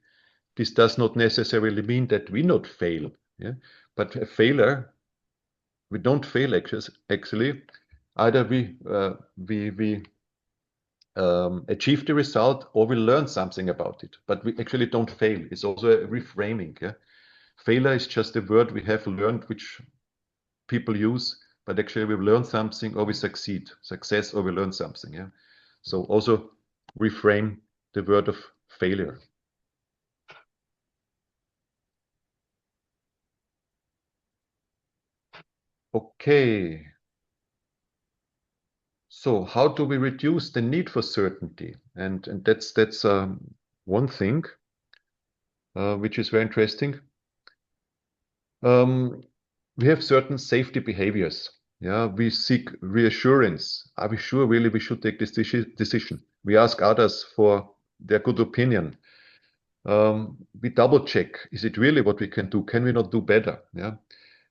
This does not necessarily mean that we not fail. Yeah, but a failure, we don't fail actually. Either we achieve the result or we learn something about it, but we actually don't fail. It's also a reframing. Yeah? Failure is just a word we have learned, which people use, but actually we've learned something or we succeed. Success or we learn something. Yeah. So also reframe the word of failure. Okay. So how do we reduce the need for certainty? And that's one thing. which is very interesting. We have certain safety behaviors. Yeah, we seek reassurance. Are we sure really we should take this decision? We ask others for their good opinion. We double check. Is it really what we can do? Can we not do better? Yeah.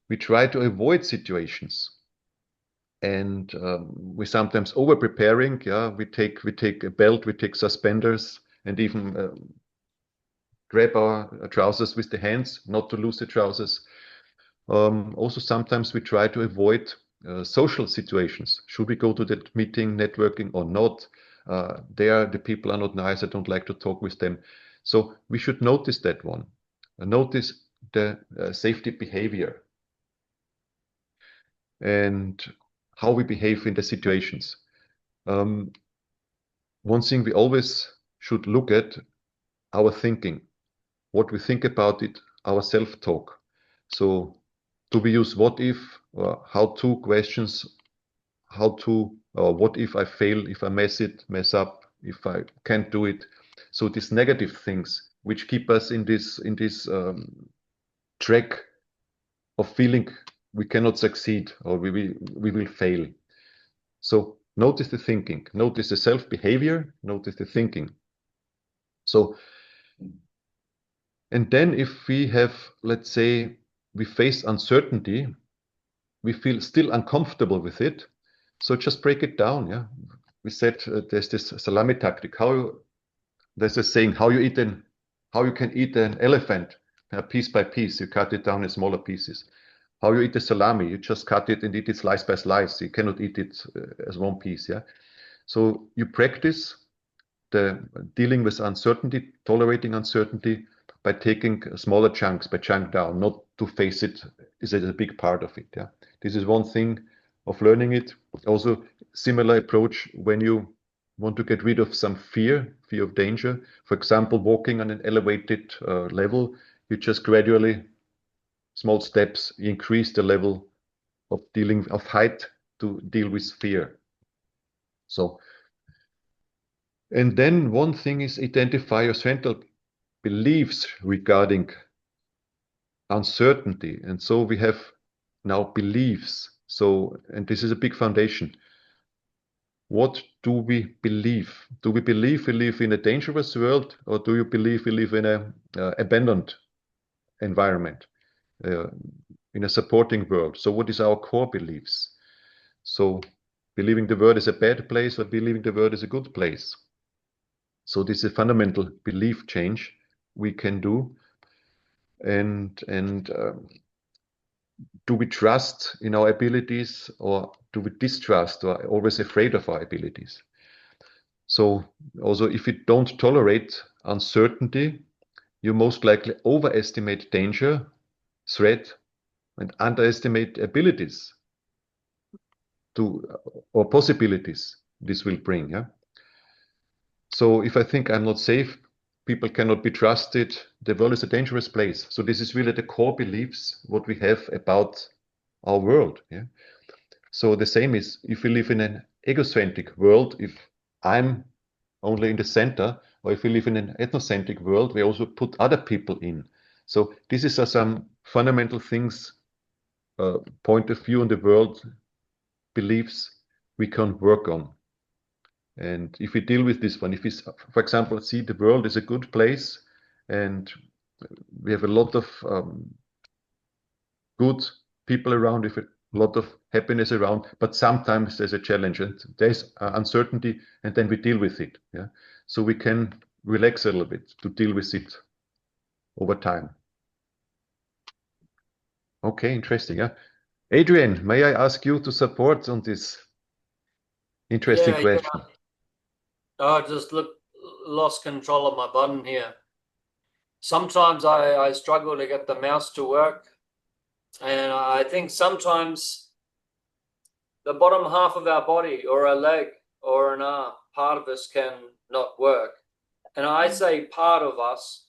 We try to avoid situations, and we sometimes over preparing. Yeah, we take a belt, we take suspenders, and even grab our trousers with the hands, not to lose the trousers. Also, sometimes we try to avoid social situations. Should we go to that meeting, networking, or not? The people are not nice. I don't like to talk with them. So we should notice that one. Notice the safety behavior and how we behave in the situations. One thing we always should look at our thinking, what we think about it, our self-talk. So do we use what if or how to questions, what if I fail, if I mess up, if I can't do it. So these negative things which keep us in this track of feeling we cannot succeed or we will fail. So notice the thinking, notice the self-behavior, notice the thinking. So, and then if we have, let's say, we face uncertainty, we feel still uncomfortable with it, so just break it down. Yeah, we said there's this salami tactic. There's a saying, how you can eat an elephant piece by piece. You cut it down in smaller pieces. How you eat a salami, you just cut it and eat it slice by slice. You cannot eat it as one piece. Yeah, so you practice the dealing with uncertainty, tolerating uncertainty by taking smaller chunks, by chunk down, not to face it is a big part of it. Yeah, this is one thing of learning it. Also, similar approach when you want to get rid of some fear of danger. For example, walking on an elevated level, you just gradually, small steps, increase the level of height to deal with fear. So, and then one thing is identify your central beliefs regarding uncertainty. And so we have now beliefs. So, and this is a big foundation. What do we believe? Do we believe we live in a dangerous world, or do you believe we live in a abandoned environment, in a supporting world? So what is our core beliefs? So believing the world is a bad place or believing the world is a good place? So this is a fundamental belief change we can do. And do we trust in our abilities, or do we distrust or are always afraid of our abilities? So also, if you don't tolerate uncertainty, you most likely overestimate danger, threat, and underestimate abilities or possibilities this will bring. Yeah. So if I think I'm not safe, people cannot be trusted, the world is a dangerous place. So this is really the core beliefs what we have about our world. Yeah. So the same is if we live in an egocentric world, if I'm only in the center, or if we live in an ethnocentric world, we also put other people in. So this is some fundamental things, point of view on the world, beliefs we can work on. And if we deal with this one, if we, for example, see the world is a good place and we have a lot of good people around, with a lot of happiness around, but sometimes there's a challenge and there's uncertainty, and then we deal with it. Yeah, so we can relax a little bit to deal with it over time. Okay, interesting. Yeah, Adrian, may I ask you to support on this interesting question? Yeah. I just lost control of my button here. Sometimes I struggle to get the mouse to work, and I think sometimes the bottom half of our body, or a leg or an arm, part of us can not work. And I say part of us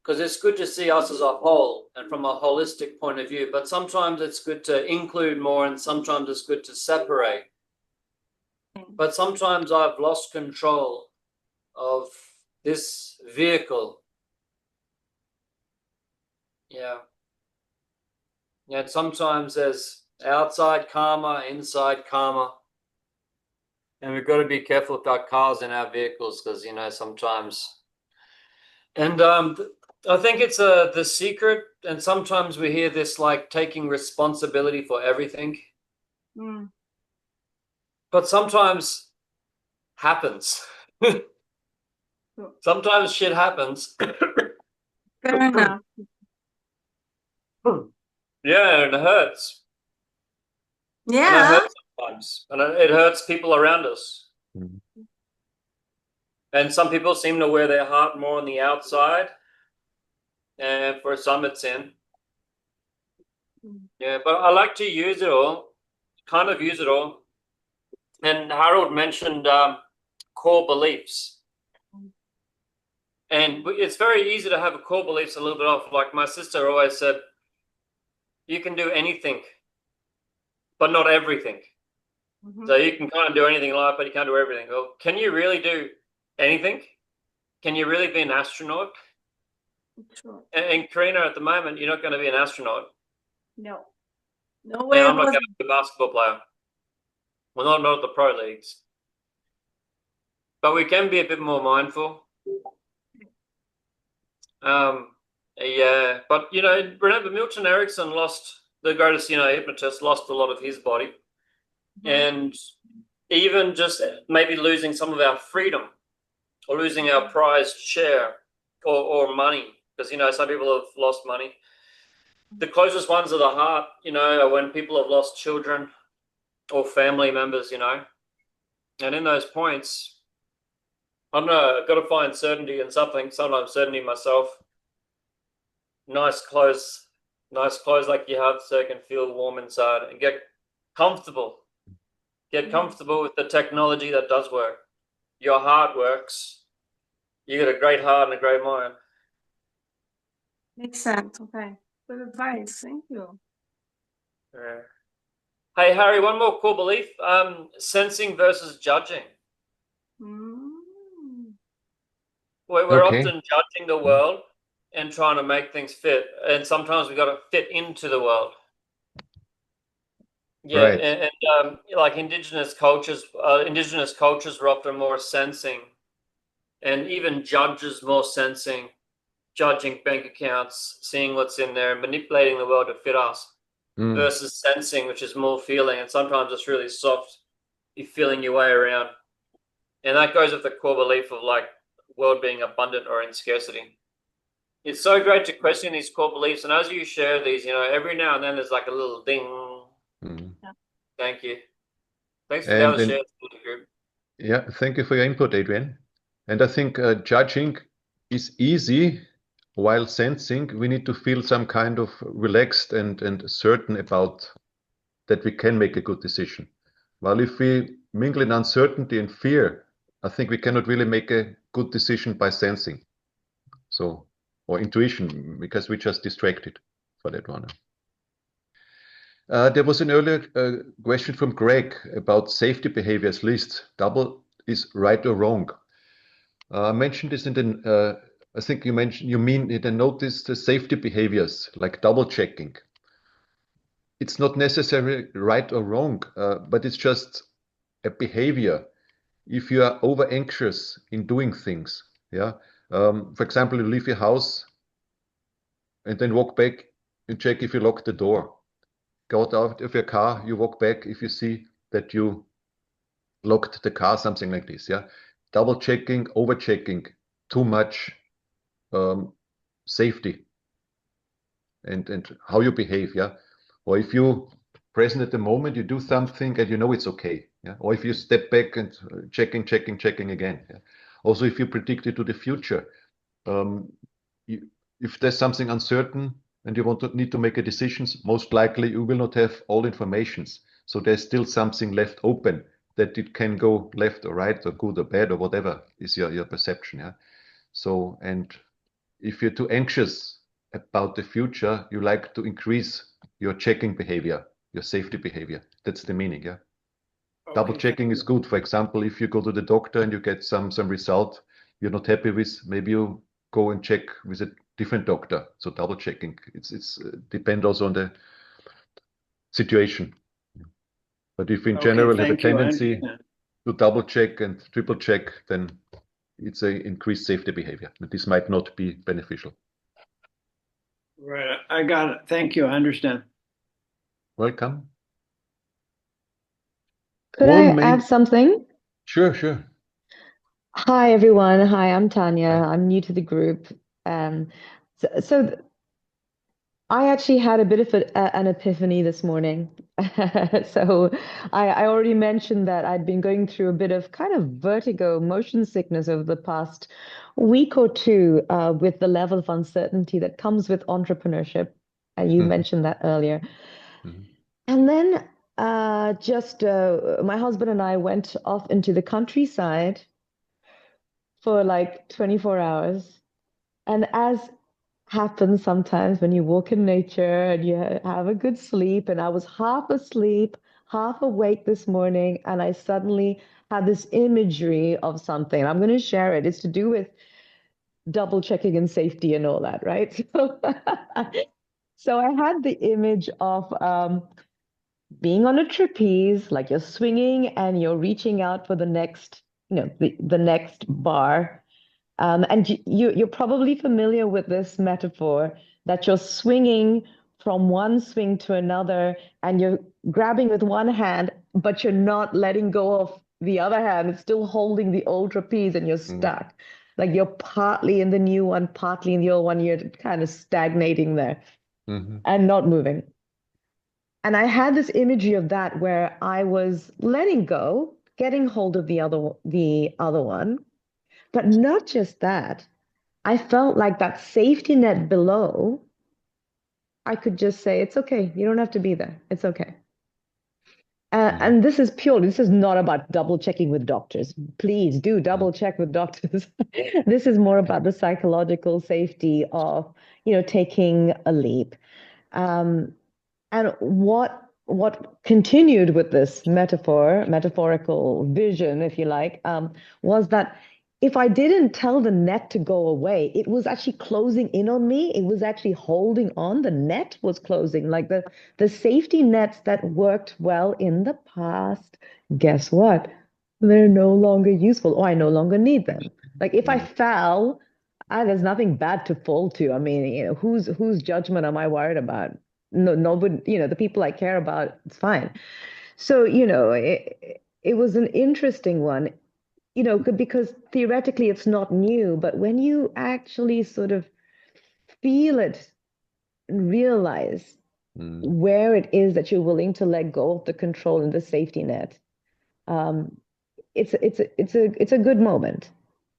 because it's good to see us as a whole and from a holistic point of view, but sometimes it's good to include more and sometimes it's good to separate. But sometimes I've lost control of this vehicle Yeah. Yeah, sometimes there's outside karma, inside karma. And we've got to be careful with our cars and our vehicles because, sometimes. And I think it's the secret. And sometimes we hear this like taking responsibility for everything. Mm. But sometimes happens. Sometimes shit happens. Fair enough. Yeah, and it hurts. And it Yeah. hurts sometimes. And it hurts people around us. Mhm. And some people seem to wear their heart more on the outside. And for some, it's in. Yeah, but I like to use it all, kind of use it all. And Harrald mentioned core beliefs. And it's very easy to have a core beliefs a little bit off. Like my sister always said, you can do anything, but not everything. Mhm. So you can kind of do anything in life, but you can't do everything. Well, can you really do anything? Can you really be an astronaut? Sure. And Karina, at the moment, you're not going to be an astronaut. No. No way. And it I'm not going wasn't. to be a basketball player. Well, not at the pro leagues. But we can be a bit more mindful. Yeah, but remember Milton Erickson lost the greatest, hypnotist, lost a lot of his body, and even just maybe losing some of our freedom or losing our prized share or money, because some people have lost money. The closest ones are the heart, are when people have lost children or family members, and in those points, I don't know, I've got to find certainty in something. Sometimes certainty myself. Nice clothes like you have so you can feel warm inside and get comfortable. Get comfortable with the technology that does work. Your heart works. You got a great heart and a great mind. Makes sense. Okay. Good advice. Thank you. Yeah. Hey, Harry, one more core belief. Sensing versus judging. We're Okay. often judging the world and trying to make things fit. And sometimes we've got to fit into the world. Yeah, Right. and like indigenous cultures were often more sensing, and even judges more sensing, judging bank accounts, seeing what's in there, and manipulating the world to fit us, versus sensing, which is more feeling, and sometimes it's really soft. You're feeling your way around, and that goes with the core belief of like world being abundant or in scarcity. It's so great to question these core beliefs, and as you share these, every now and then there's like a little ding. Thank you. Thanks for the other shares to the group. Yeah, thank you for your input, Adrian. And I think judging is easy, while sensing, we need to feel some kind of relaxed and certain about that we can make a good decision. While if we mingle in uncertainty and fear, I think we cannot really make a good decision by sensing. So, or intuition, because we just distracted for that one. There was an earlier question from Greg about safety behaviors list. Double is right or wrong. I mentioned this in the, I think you mean in the notice the safety behaviors like double checking. It's not necessarily right or wrong, but it's just a behavior. If you are over anxious in doing things, yeah. For example, you leave your house and then walk back and check if you locked the door. Got out of your car, you walk back if you see that you locked the car, something like this. Yeah, double checking, over checking, too much safety and how you behave. Yeah, or if you present at the moment, you do something and you know it's okay. Yeah, or if you step back and checking again. Yeah? Also, if you predict it to the future, if there's something uncertain and you need to make a decision, most likely you will not have all informations. So there's still something left open that it can go left or right or good or bad or whatever is your perception. Yeah. So, and if you're too anxious about the future, you like to increase your checking behavior, your safety behavior. That's the meaning. Yeah. Okay. Double checking is good. For example, if you go to the doctor and you get some result you're not happy with, maybe you go and check with a different doctor. So double checking. It's depend also on the situation. But if in general have a tendency to double check and triple check, then it's a increased safety behavior. And this might not be beneficial. Right. I got it. Thank you. I understand. Welcome. Could I add something? Sure, sure. Hi, everyone. Hi, I'm Tanya. Hi. I'm new to the group. So I actually had a bit of an epiphany this morning. So I already mentioned that I'd been going through a bit of kind of vertigo, motion sickness over the past week or two with the level of uncertainty that comes with entrepreneurship. And you mentioned that earlier. And then my husband and I went off into the countryside for like 24 hours. And as happens sometimes when you walk in nature and you have a good sleep, and I was half asleep, half awake this morning, and I suddenly had this imagery of something. I'm going to share it. It's to do with double checking and safety and all that, right? So I had the image of being on a trapeze, like you're swinging and you're reaching out for the next, the next bar. And you're probably familiar with this metaphor that you're swinging from one swing to another and you're grabbing with one hand, but you're not letting go of the other hand. It's still holding the old trapeze and you're stuck. Like you're partly in the new one, partly in the old one. You're kind of stagnating there and not moving. And I had this imagery of that where I was letting go, getting hold of the other one. But not just that, I felt like that safety net below, I could just say, it's okay. You don't have to be there. It's okay. And this is not about double checking with doctors. Please do double check with doctors. This is more about the psychological safety of, taking a leap. And what continued with this metaphorical vision, if you like, was that if I didn't tell the net to go away, it was actually closing in on me. It was actually holding on. The net was closing. Like the safety nets that worked well in the past, guess what? They're no longer useful, or I no longer need them. Like if I fell, there's nothing bad to fall to. I mean, whose judgment am I worried about? No, nobody, the people I care about, it's fine. So, it was an interesting one, because theoretically it's not new, but when you actually sort of feel it and realize where it is that you're willing to let go of the control and the safety net, it's a good moment.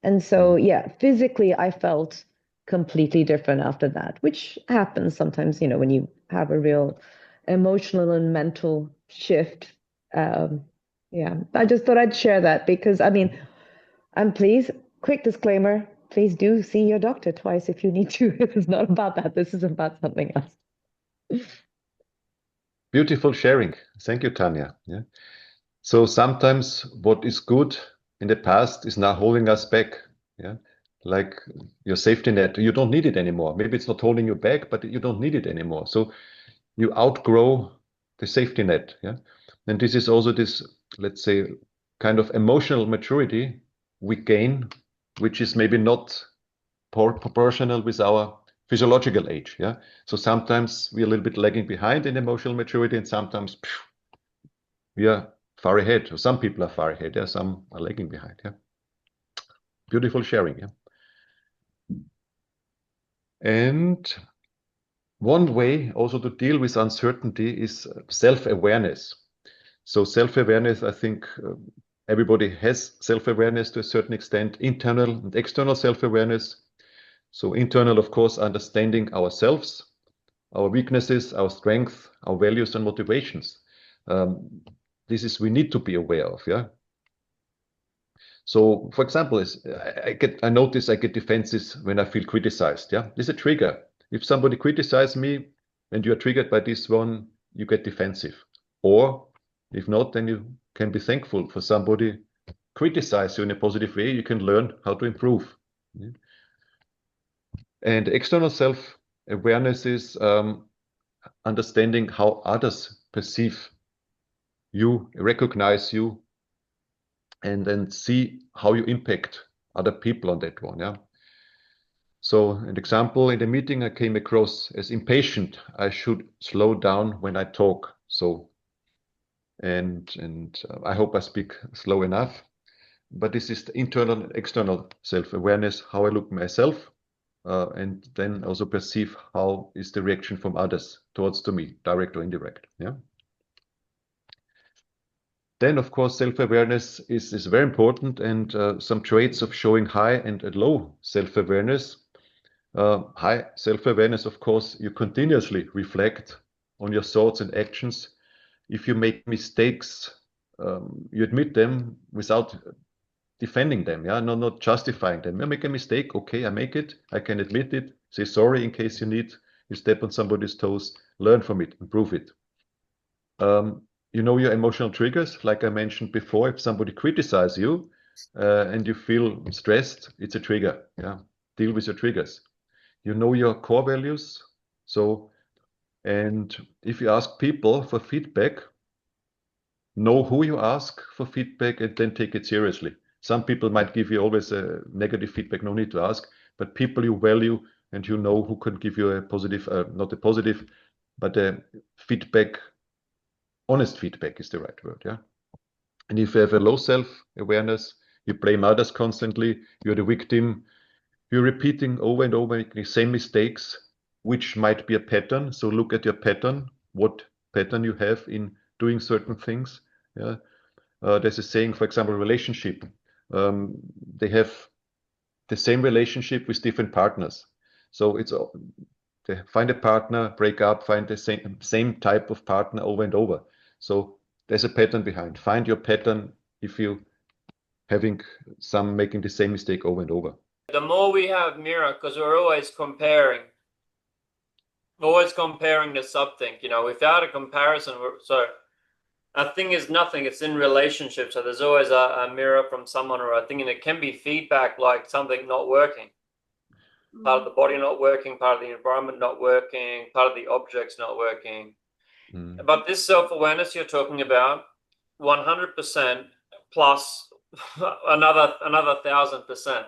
And so, yeah, physically I felt completely different after that, which happens sometimes, when you have a real emotional and mental shift. Yeah, I just thought I'd share that because, and please, quick disclaimer, please do see your doctor twice if you need to. This is not about that. This is about something else. Beautiful sharing. Thank you, Tanya. Yeah. So sometimes what is good in the past is now holding us back. Yeah. Like your safety net, you don't need it anymore. Maybe it's not holding you back, but you don't need it anymore. So you outgrow the safety net. Yeah. And this is also this, let's say, kind of emotional maturity we gain, which is maybe not proportional with our physiological age. Yeah. So sometimes we're a little bit lagging behind in emotional maturity, and sometimes we are far ahead. Or some people are far ahead. Yeah. Some are lagging behind. Yeah. Beautiful sharing. Yeah. And one way also to deal with uncertainty is self-awareness. So self-awareness, I think everybody has self-awareness to a certain extent, internal and external self-awareness. So internal, of course, understanding ourselves, our weaknesses, our strengths, our values and motivations. We need to be aware of, yeah. So, for example, I notice I get defenses when I feel criticized, yeah. This is a trigger. If somebody criticizes me and you're triggered by this one, you get defensive. Or if not, then you can be thankful for somebody criticize you in a positive way. You can learn how to improve. Yeah. And external self-awareness is understanding how others perceive you, recognize you, and then see how you impact other people on that one. Yeah. So an example, in the meeting I came across as impatient. I should slow down when I talk. So, and I hope I speak slow enough. But this is the internal and external self-awareness, how I look myself, and then also perceive how is the reaction from others towards to me, direct or indirect. Yeah. Then, of course, self-awareness is very important, and some traits of showing high and low self-awareness. High self-awareness, of course, you continuously reflect on your thoughts and actions. If you make mistakes, you admit them without defending them, yeah, not justifying them. I make a mistake, okay, I make it, I can admit it, say sorry in case you need, you step on somebody's toes, learn from it, improve it. You know your emotional triggers, like I mentioned before. If somebody criticizes you and you feel stressed, it's a trigger. Yeah, deal with your triggers. You know your core values. So, and if you ask people for feedback, know who you ask for feedback and then take it seriously. Some people might give you always a negative feedback, no need to ask, but people you value and you know who can give you a positive, not a positive, but a feedback. Honest feedback is the right word, yeah. And if you have a low self-awareness, you blame others constantly, you're the victim, you're repeating over and over the same mistakes, which might be a pattern. So look at your pattern, what pattern you have in doing certain things. Yeah. There's a saying, for example, relationship. They have the same relationship with different partners. So it's they find a partner, break up, find the same type of partner over and over. So there's a pattern behind. Find your pattern if you making the same mistake over and over. The more we have mirror, because we're always comparing to something, without a comparison. So a thing is nothing, it's in relationship. So there's always a mirror from someone or a thing, and it can be feedback, like something not working. Part of the body not working, part of the environment not working, part of the objects not working. But this self-awareness you're talking about, 100% plus another 1,000%.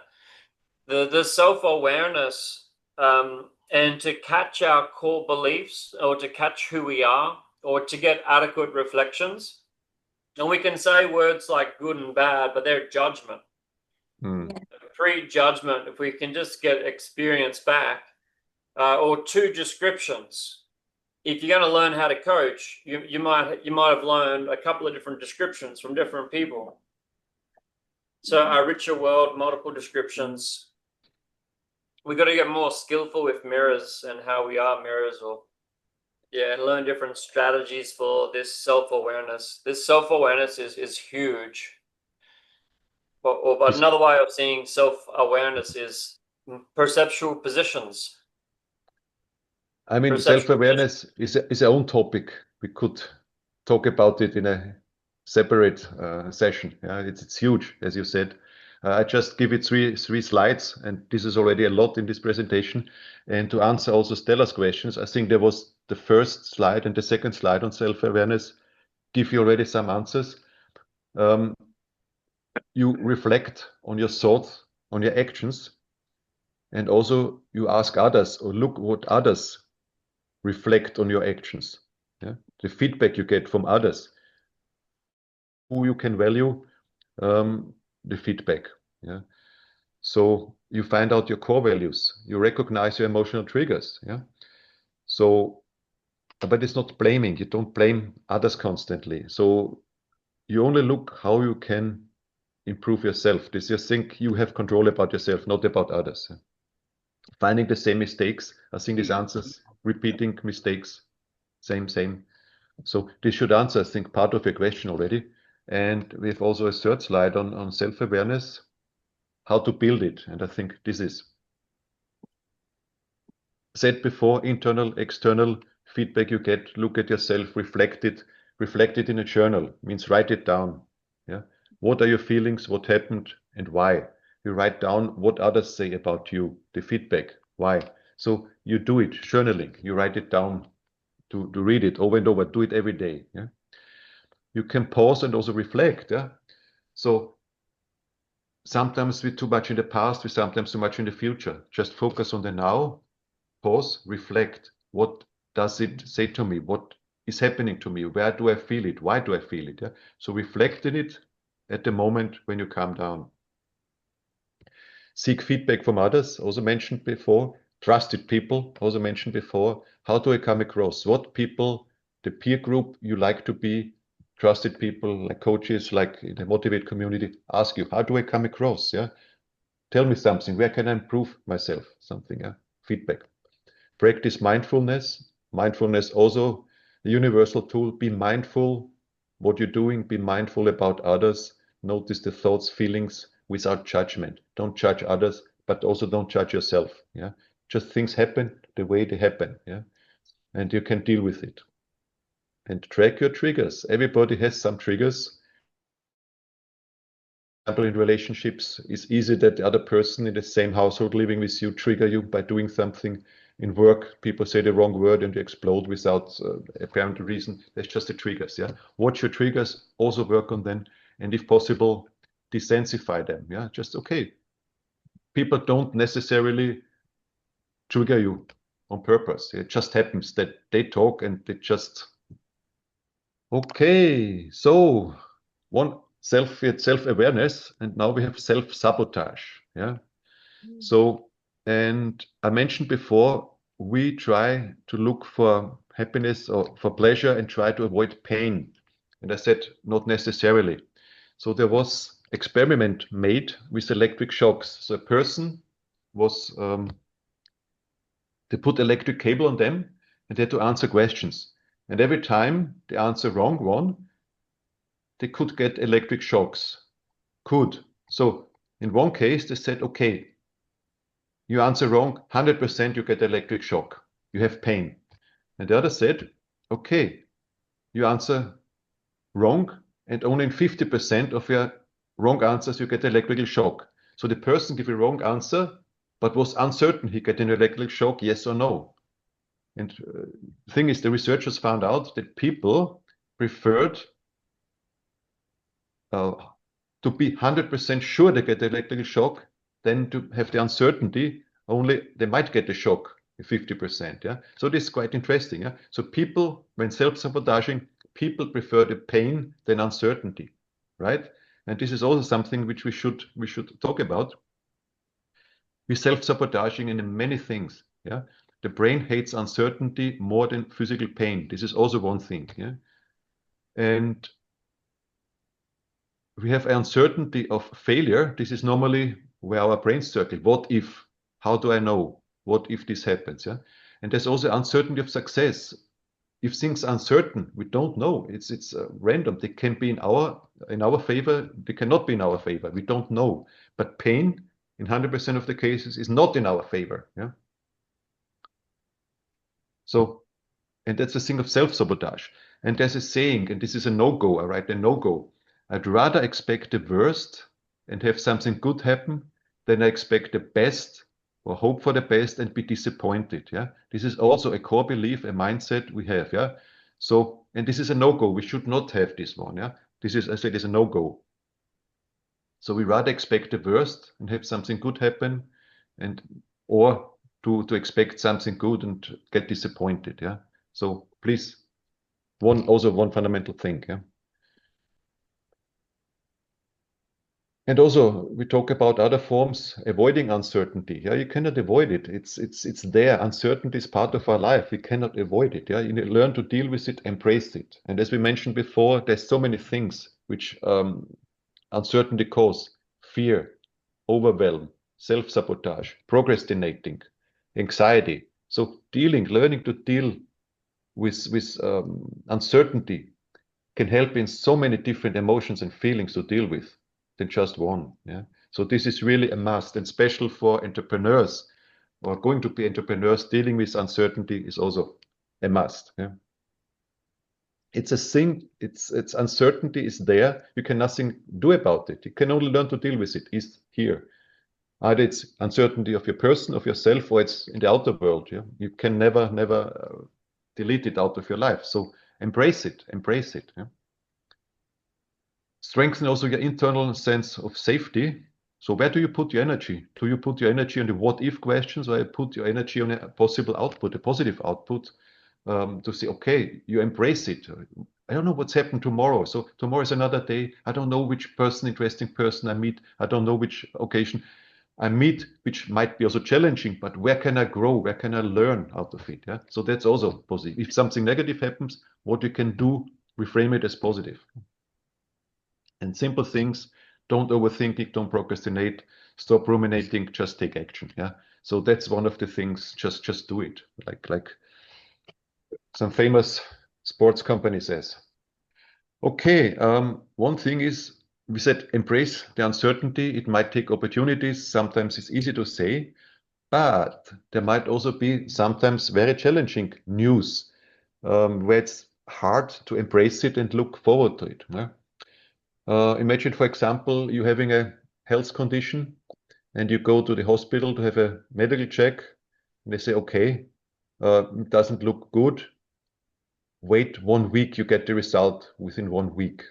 The self-awareness and to catch our core beliefs, or to catch who we are, or to get adequate reflections. And we can say words like good and bad, but they're judgment. Pre-judgment, if we can just get experience back, or two descriptions. If you're going to learn how to coach, you might have learned a couple of different descriptions from different people. So a richer world, multiple descriptions. We got to get more skillful with mirrors and how we are mirrors, and learn different strategies for this self-awareness. This self-awareness is huge. But another way of seeing self-awareness is perceptual positions. I mean, self-awareness is its own topic. We could talk about it in a separate session. Yeah, it's huge, as you said. I just give it three slides, and this is already a lot in this presentation. And to answer also Stella's questions, I think there was the first slide and the second slide on self-awareness give you already some answers. You reflect on your thoughts, on your actions, and also you ask others or look what others reflect on your actions. Yeah? The feedback you get from others, who you can value, the feedback. Yeah. So you find out your core values, you recognize your emotional triggers. Yeah. So, but it's not blaming. You don't blame others constantly. So you only look how you can improve yourself. This you think you have control about yourself, not about others. Finding the same mistakes. I think this answers repeating mistakes. Same. So this should answer, I think, part of your question already. And we have also a third slide on self-awareness, how to build it. And I think this is said before, internal, external feedback you get, look at yourself, reflect it in a journal, means write it down. Yeah. What are your feelings, what happened and why? You write down what others say about you, the feedback, Why? So you do it, journaling. You write it down to read it over and over. Do it every day. Yeah. You can pause and also reflect. Yeah. So sometimes we're too much in the past, we sometimes too much in the future. Just focus on the now, pause, reflect. What does it say to me? What is happening to me? Where do I feel it? Why do I feel it? Yeah? So reflect in it at the moment when you calm down. Seek feedback from others, also mentioned before. Trusted people, also mentioned before. How do I come across? What people, the peer group you like to be, trusted people like coaches, like in the Motivate community, ask you, how do I come across? Yeah. Tell me something. Where can I improve myself? Something. Yeah. Feedback. Practice mindfulness. Mindfulness also a universal tool. Be mindful what you're doing. Be mindful about others. Notice the thoughts, feelings without judgment. Don't judge others, but also don't judge yourself. Yeah. Just things happen the way they happen. Yeah. And you can deal with it. And track your triggers. Everybody has some triggers. In relationships, it's easy that the other person in the same household living with you trigger you by doing something. In work, people say the wrong word and you explode without apparent reason. That's just the triggers. Yeah, watch your triggers, also work on them, and if possible, desensify them. Yeah, just okay. People don't necessarily trigger you on purpose. It just happens that they talk and they just okay. So one self-awareness, and now we have self-sabotage. Yeah. So, and I mentioned before, we try to look for happiness or for pleasure and try to avoid pain. And I said not necessarily. So there was experiment made with electric shocks. So a person was they put electric cable on them and they had to answer questions. And every time they answer wrong one, they could get electric shocks. Could. So in one case, they said, okay, you answer wrong, 100% you get electric shock. You have pain. And the other said, okay, you answer wrong, and only in 50% of your wrong answers you get electrical shock. So the person gave a wrong answer, but was uncertain he get an electrical shock, yes or no. And the thing is, the researchers found out that people preferred to be 100% sure they get electrical shock than to have the uncertainty, only they might get the shock 50%. Yeah. So this is quite interesting. Yeah. So people, when self-sabotaging, people prefer the pain than uncertainty, right? And this is also something which we should talk about. We're self-sabotaging in many things. Yeah. The brain hates uncertainty more than physical pain. This is also one thing. Yeah. And we have uncertainty of failure. This is normally where our brains circle. What if? How do I know? What if this happens? Yeah. And there's also uncertainty of success. If things are uncertain, we don't know. It's random. They can be in our favor. They cannot be in our favor. We don't know. But pain, in 100% of the cases, is not in our favor. Yeah. So, and that's a thing of self-sabotage. And there's a saying, and this is a no-go. I write a no-go. I'd rather expect the worst and have something good happen than I expect the best or hope for the best and be disappointed. Yeah, this is also a core belief, a mindset we have. Yeah, so and this is a no-go. We should not have this one. Yeah, this is, I said, is a no-go. So we rather expect the worst and have something good happen, and or to expect something good and get disappointed. Yeah. So please, one fundamental thing. Yeah. And also, we talk about other forms, avoiding uncertainty. Yeah, you cannot avoid it. It's there. Uncertainty is part of our life. We cannot avoid it. Yeah, you learn to deal with it, embrace it. And as we mentioned before, there's so many things which uncertainty cause: fear, overwhelm, self-sabotage, procrastinating, anxiety. So learning to deal with uncertainty can help in so many different emotions and feelings to deal with than just one. Yeah. So this is really a must, and special for entrepreneurs or going to be entrepreneurs. Dealing with uncertainty is also a must. Yeah. It's a thing. It's uncertainty is there. You can nothing do about it. You can only learn to deal with it. Is here. Either it's uncertainty of your person, of yourself, or it's in the outer world. Yeah, you can never delete it out of your life. So embrace it. Yeah? Strengthen also your internal sense of safety. So where do you put your energy? Do you put your energy on the what if questions, or you put your energy on a possible output, a positive output, to say, okay, you embrace it. I don't know what's happened tomorrow. So tomorrow is another day. I don't know which interesting person I meet. I don't know which occasion I meet, which might be also challenging, but where can I grow? Where can I learn out of it? Yeah. So that's also positive. If something negative happens, what you can do, reframe it as positive. And simple things, don't overthink it, don't procrastinate, stop ruminating, just take action. Yeah. So that's one of the things, just do it. Like some famous sports company says. Okay, one thing is, we said embrace the uncertainty. It might take opportunities. Sometimes it's easy to say, but there might also be sometimes very challenging news, where it's hard to embrace it and look forward to it. Yeah? Imagine, for example, you having a health condition and you go to the hospital to have a medical check, and they say, okay, it doesn't look good. Wait 1 week, you get the result within 1 week.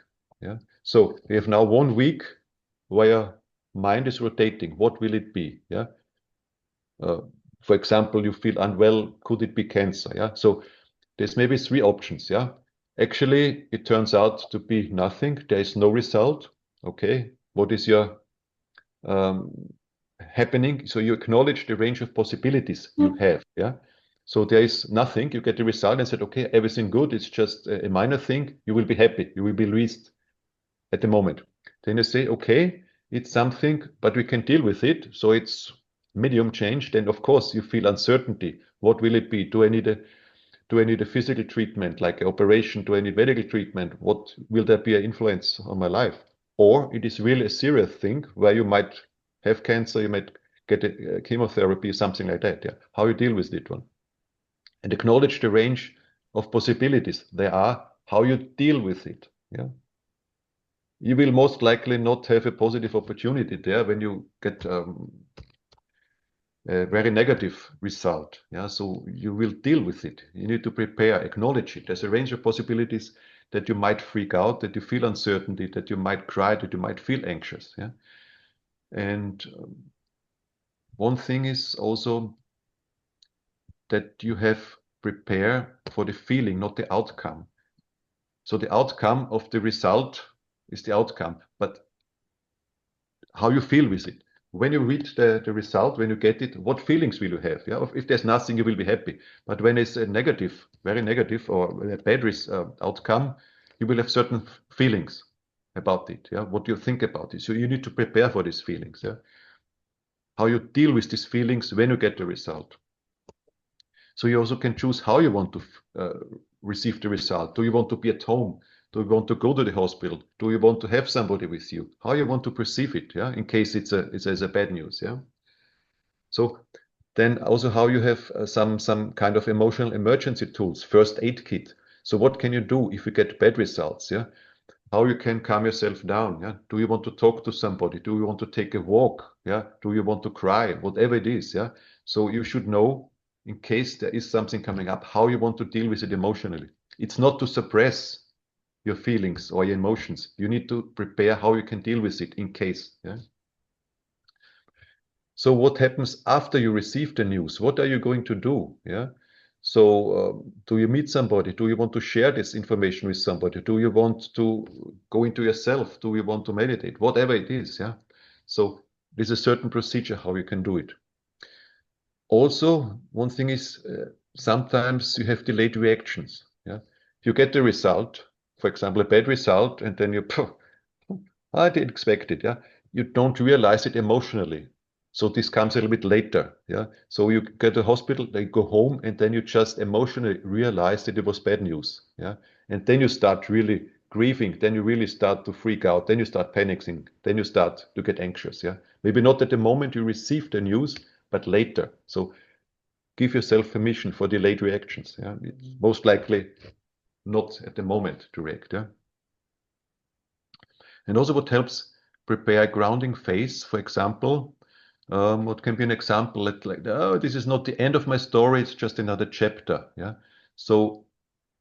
Yeah. So we have now 1 week where your mind is rotating. What will it be? Yeah. For example, you feel unwell. Could it be cancer? Yeah. So there's maybe 3 options. Yeah. Actually, it turns out to be nothing. There is no result. Okay. What is your happening? So you acknowledge the range of possibilities you have. Yeah. So there is nothing. You get the result and said, okay, everything good. It's just a minor thing. You will be happy. You will be released at the moment. Then you say, okay, it's something, but we can deal with it. So it's medium change. Then of course you feel uncertainty. What will it be? Do I need a physical treatment, like an operation? Do I need medical treatment? What will there be an influence on my life? Or it is really a serious thing where you might have cancer, you might get a chemotherapy, something like that. Yeah. How you deal with that one? And acknowledge the range of possibilities there are, how you deal with it. Yeah. You will most likely not have a positive opportunity there when you get a very negative result. Yeah, so you will deal with it. You need to prepare, acknowledge it. There's a range of possibilities that you might freak out, that you feel uncertainty, that you might cry, that you might feel anxious. Yeah, and one thing is also that you have prepare for the feeling, not the outcome. So the outcome of the result is the outcome, but how you feel with it. When you read the result, when you get it, what feelings will you have? Yeah, if there's nothing, you will be happy. But when it's a negative, very negative, or a bad outcome, you will have certain feelings about it. Yeah, what do you think about it? So you need to prepare for these feelings. Yeah, how you deal with these feelings when you get the result. So you also can choose how you want to receive the result. Do you want to be at home? Do you want to go to the hospital? Do you want to have somebody with you? How you want to perceive it? Yeah, in case it's a bad news. Yeah. So then also how you have some kind of emotional emergency tools, first aid kit. So what can you do if you get bad results? Yeah. How you can calm yourself down. Yeah. Do you want to talk to somebody? Do you want to take a walk? Yeah. Do you want to cry? Whatever it is. Yeah. So you should know, in case there is something coming up, how you want to deal with it emotionally. It's not to suppress your feelings or your emotions. You need to prepare how you can deal with it in case. Yeah. So what happens after you receive the news? What are you going to do? Yeah. So do you meet somebody? Do you want to share this information with somebody? Do you want to go into yourself? Do you want to meditate? Whatever it is. Yeah. So there's a certain procedure how you can do it. Also, one thing is sometimes you have delayed reactions. Yeah. You get the result, for example, a bad result, and then you, I didn't expect it. Yeah. You don't realize it emotionally. So this comes a little bit later. Yeah. So you get to the hospital, they go home, and then you just emotionally realize that it was bad news. Yeah. And then you start really grieving. Then you really start to freak out. Then you start panicking. Then you start to get anxious. Yeah. Maybe not at the moment you receive the news, but later. So give yourself permission for delayed reactions. Yeah. It's most likely not at the moment to react. Yeah. And also what helps, prepare a grounding phase, for example. What can be an example? Like, oh, this is not the end of my story, it's just another chapter. Yeah. So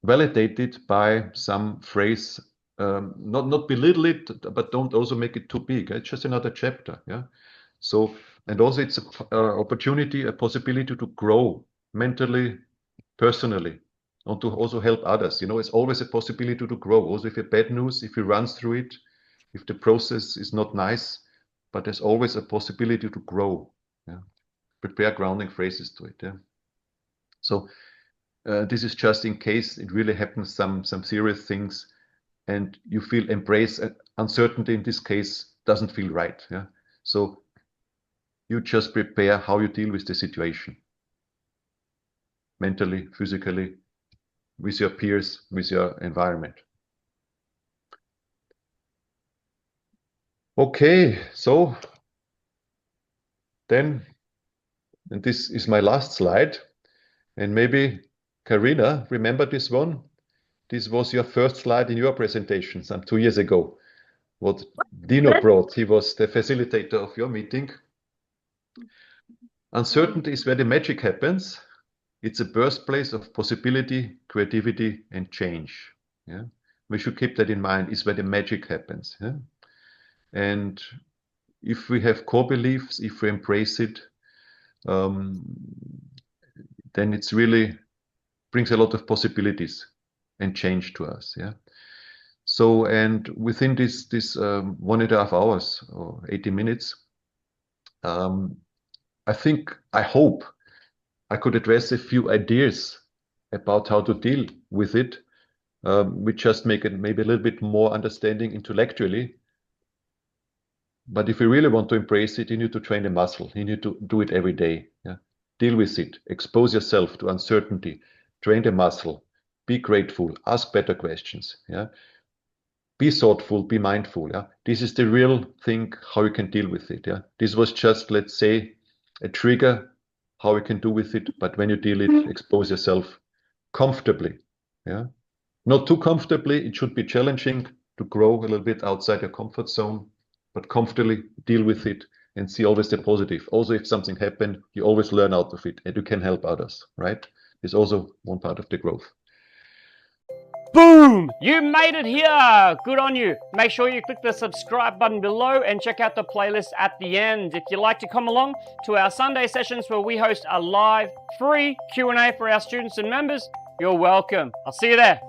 validate it by some phrase, not belittle it, but don't also make it too big. It's just another chapter. Yeah. So, and also it's an opportunity, a possibility to grow mentally, personally, and to also help others. It's always a possibility to grow. Also, if you have bad news, if you run through it, if the process is not nice, but there's always a possibility to grow. Yeah. Prepare grounding phrases to it. Yeah. So this is just in case it really happens, some serious things, and you feel embrace uncertainty in this case doesn't feel right. Yeah. So you just prepare how you deal with the situation, mentally, physically, with your peers, with your environment. Okay, so then, and this is my last slide, and maybe Karina, remember this one? This was your first slide in your presentation some 2 years ago. What Dino brought, he was the facilitator of your meeting. Uncertainty is where the magic happens. It's a birthplace of possibility, creativity, and change. Yeah, we should keep that in mind. Is where the magic happens. Yeah? And if we have core beliefs, if we embrace it, then it's really brings a lot of possibilities and change to us. Yeah. So, and within this 1.5 hours or 80 minutes, I hope I could address a few ideas about how to deal with it. We just make it maybe a little bit more understanding intellectually. But if you really want to embrace it, you need to train the muscle. You need to do it every day. Yeah? Deal with it. Expose yourself to uncertainty. Train the muscle. Be grateful. Ask better questions. Yeah? Be thoughtful. Be mindful. Yeah? This is the real thing, how you can deal with it. Yeah? This was just, let's say, a trigger, how you can do with it. But when you deal it, expose yourself comfortably. Yeah? Not too comfortably. It should be challenging to grow a little bit outside your comfort zone, but comfortably deal with it and see always the positive. Also, if something happened, you always learn out of it and you can help others, right? It's also one part of the growth. Boom! You made it here! Good on you. Make sure you click the subscribe button below and check out the playlist at the end. If you'd like to come along to our Sunday sessions where we host a live, free Q&A for our students and members, you're welcome. I'll see you there.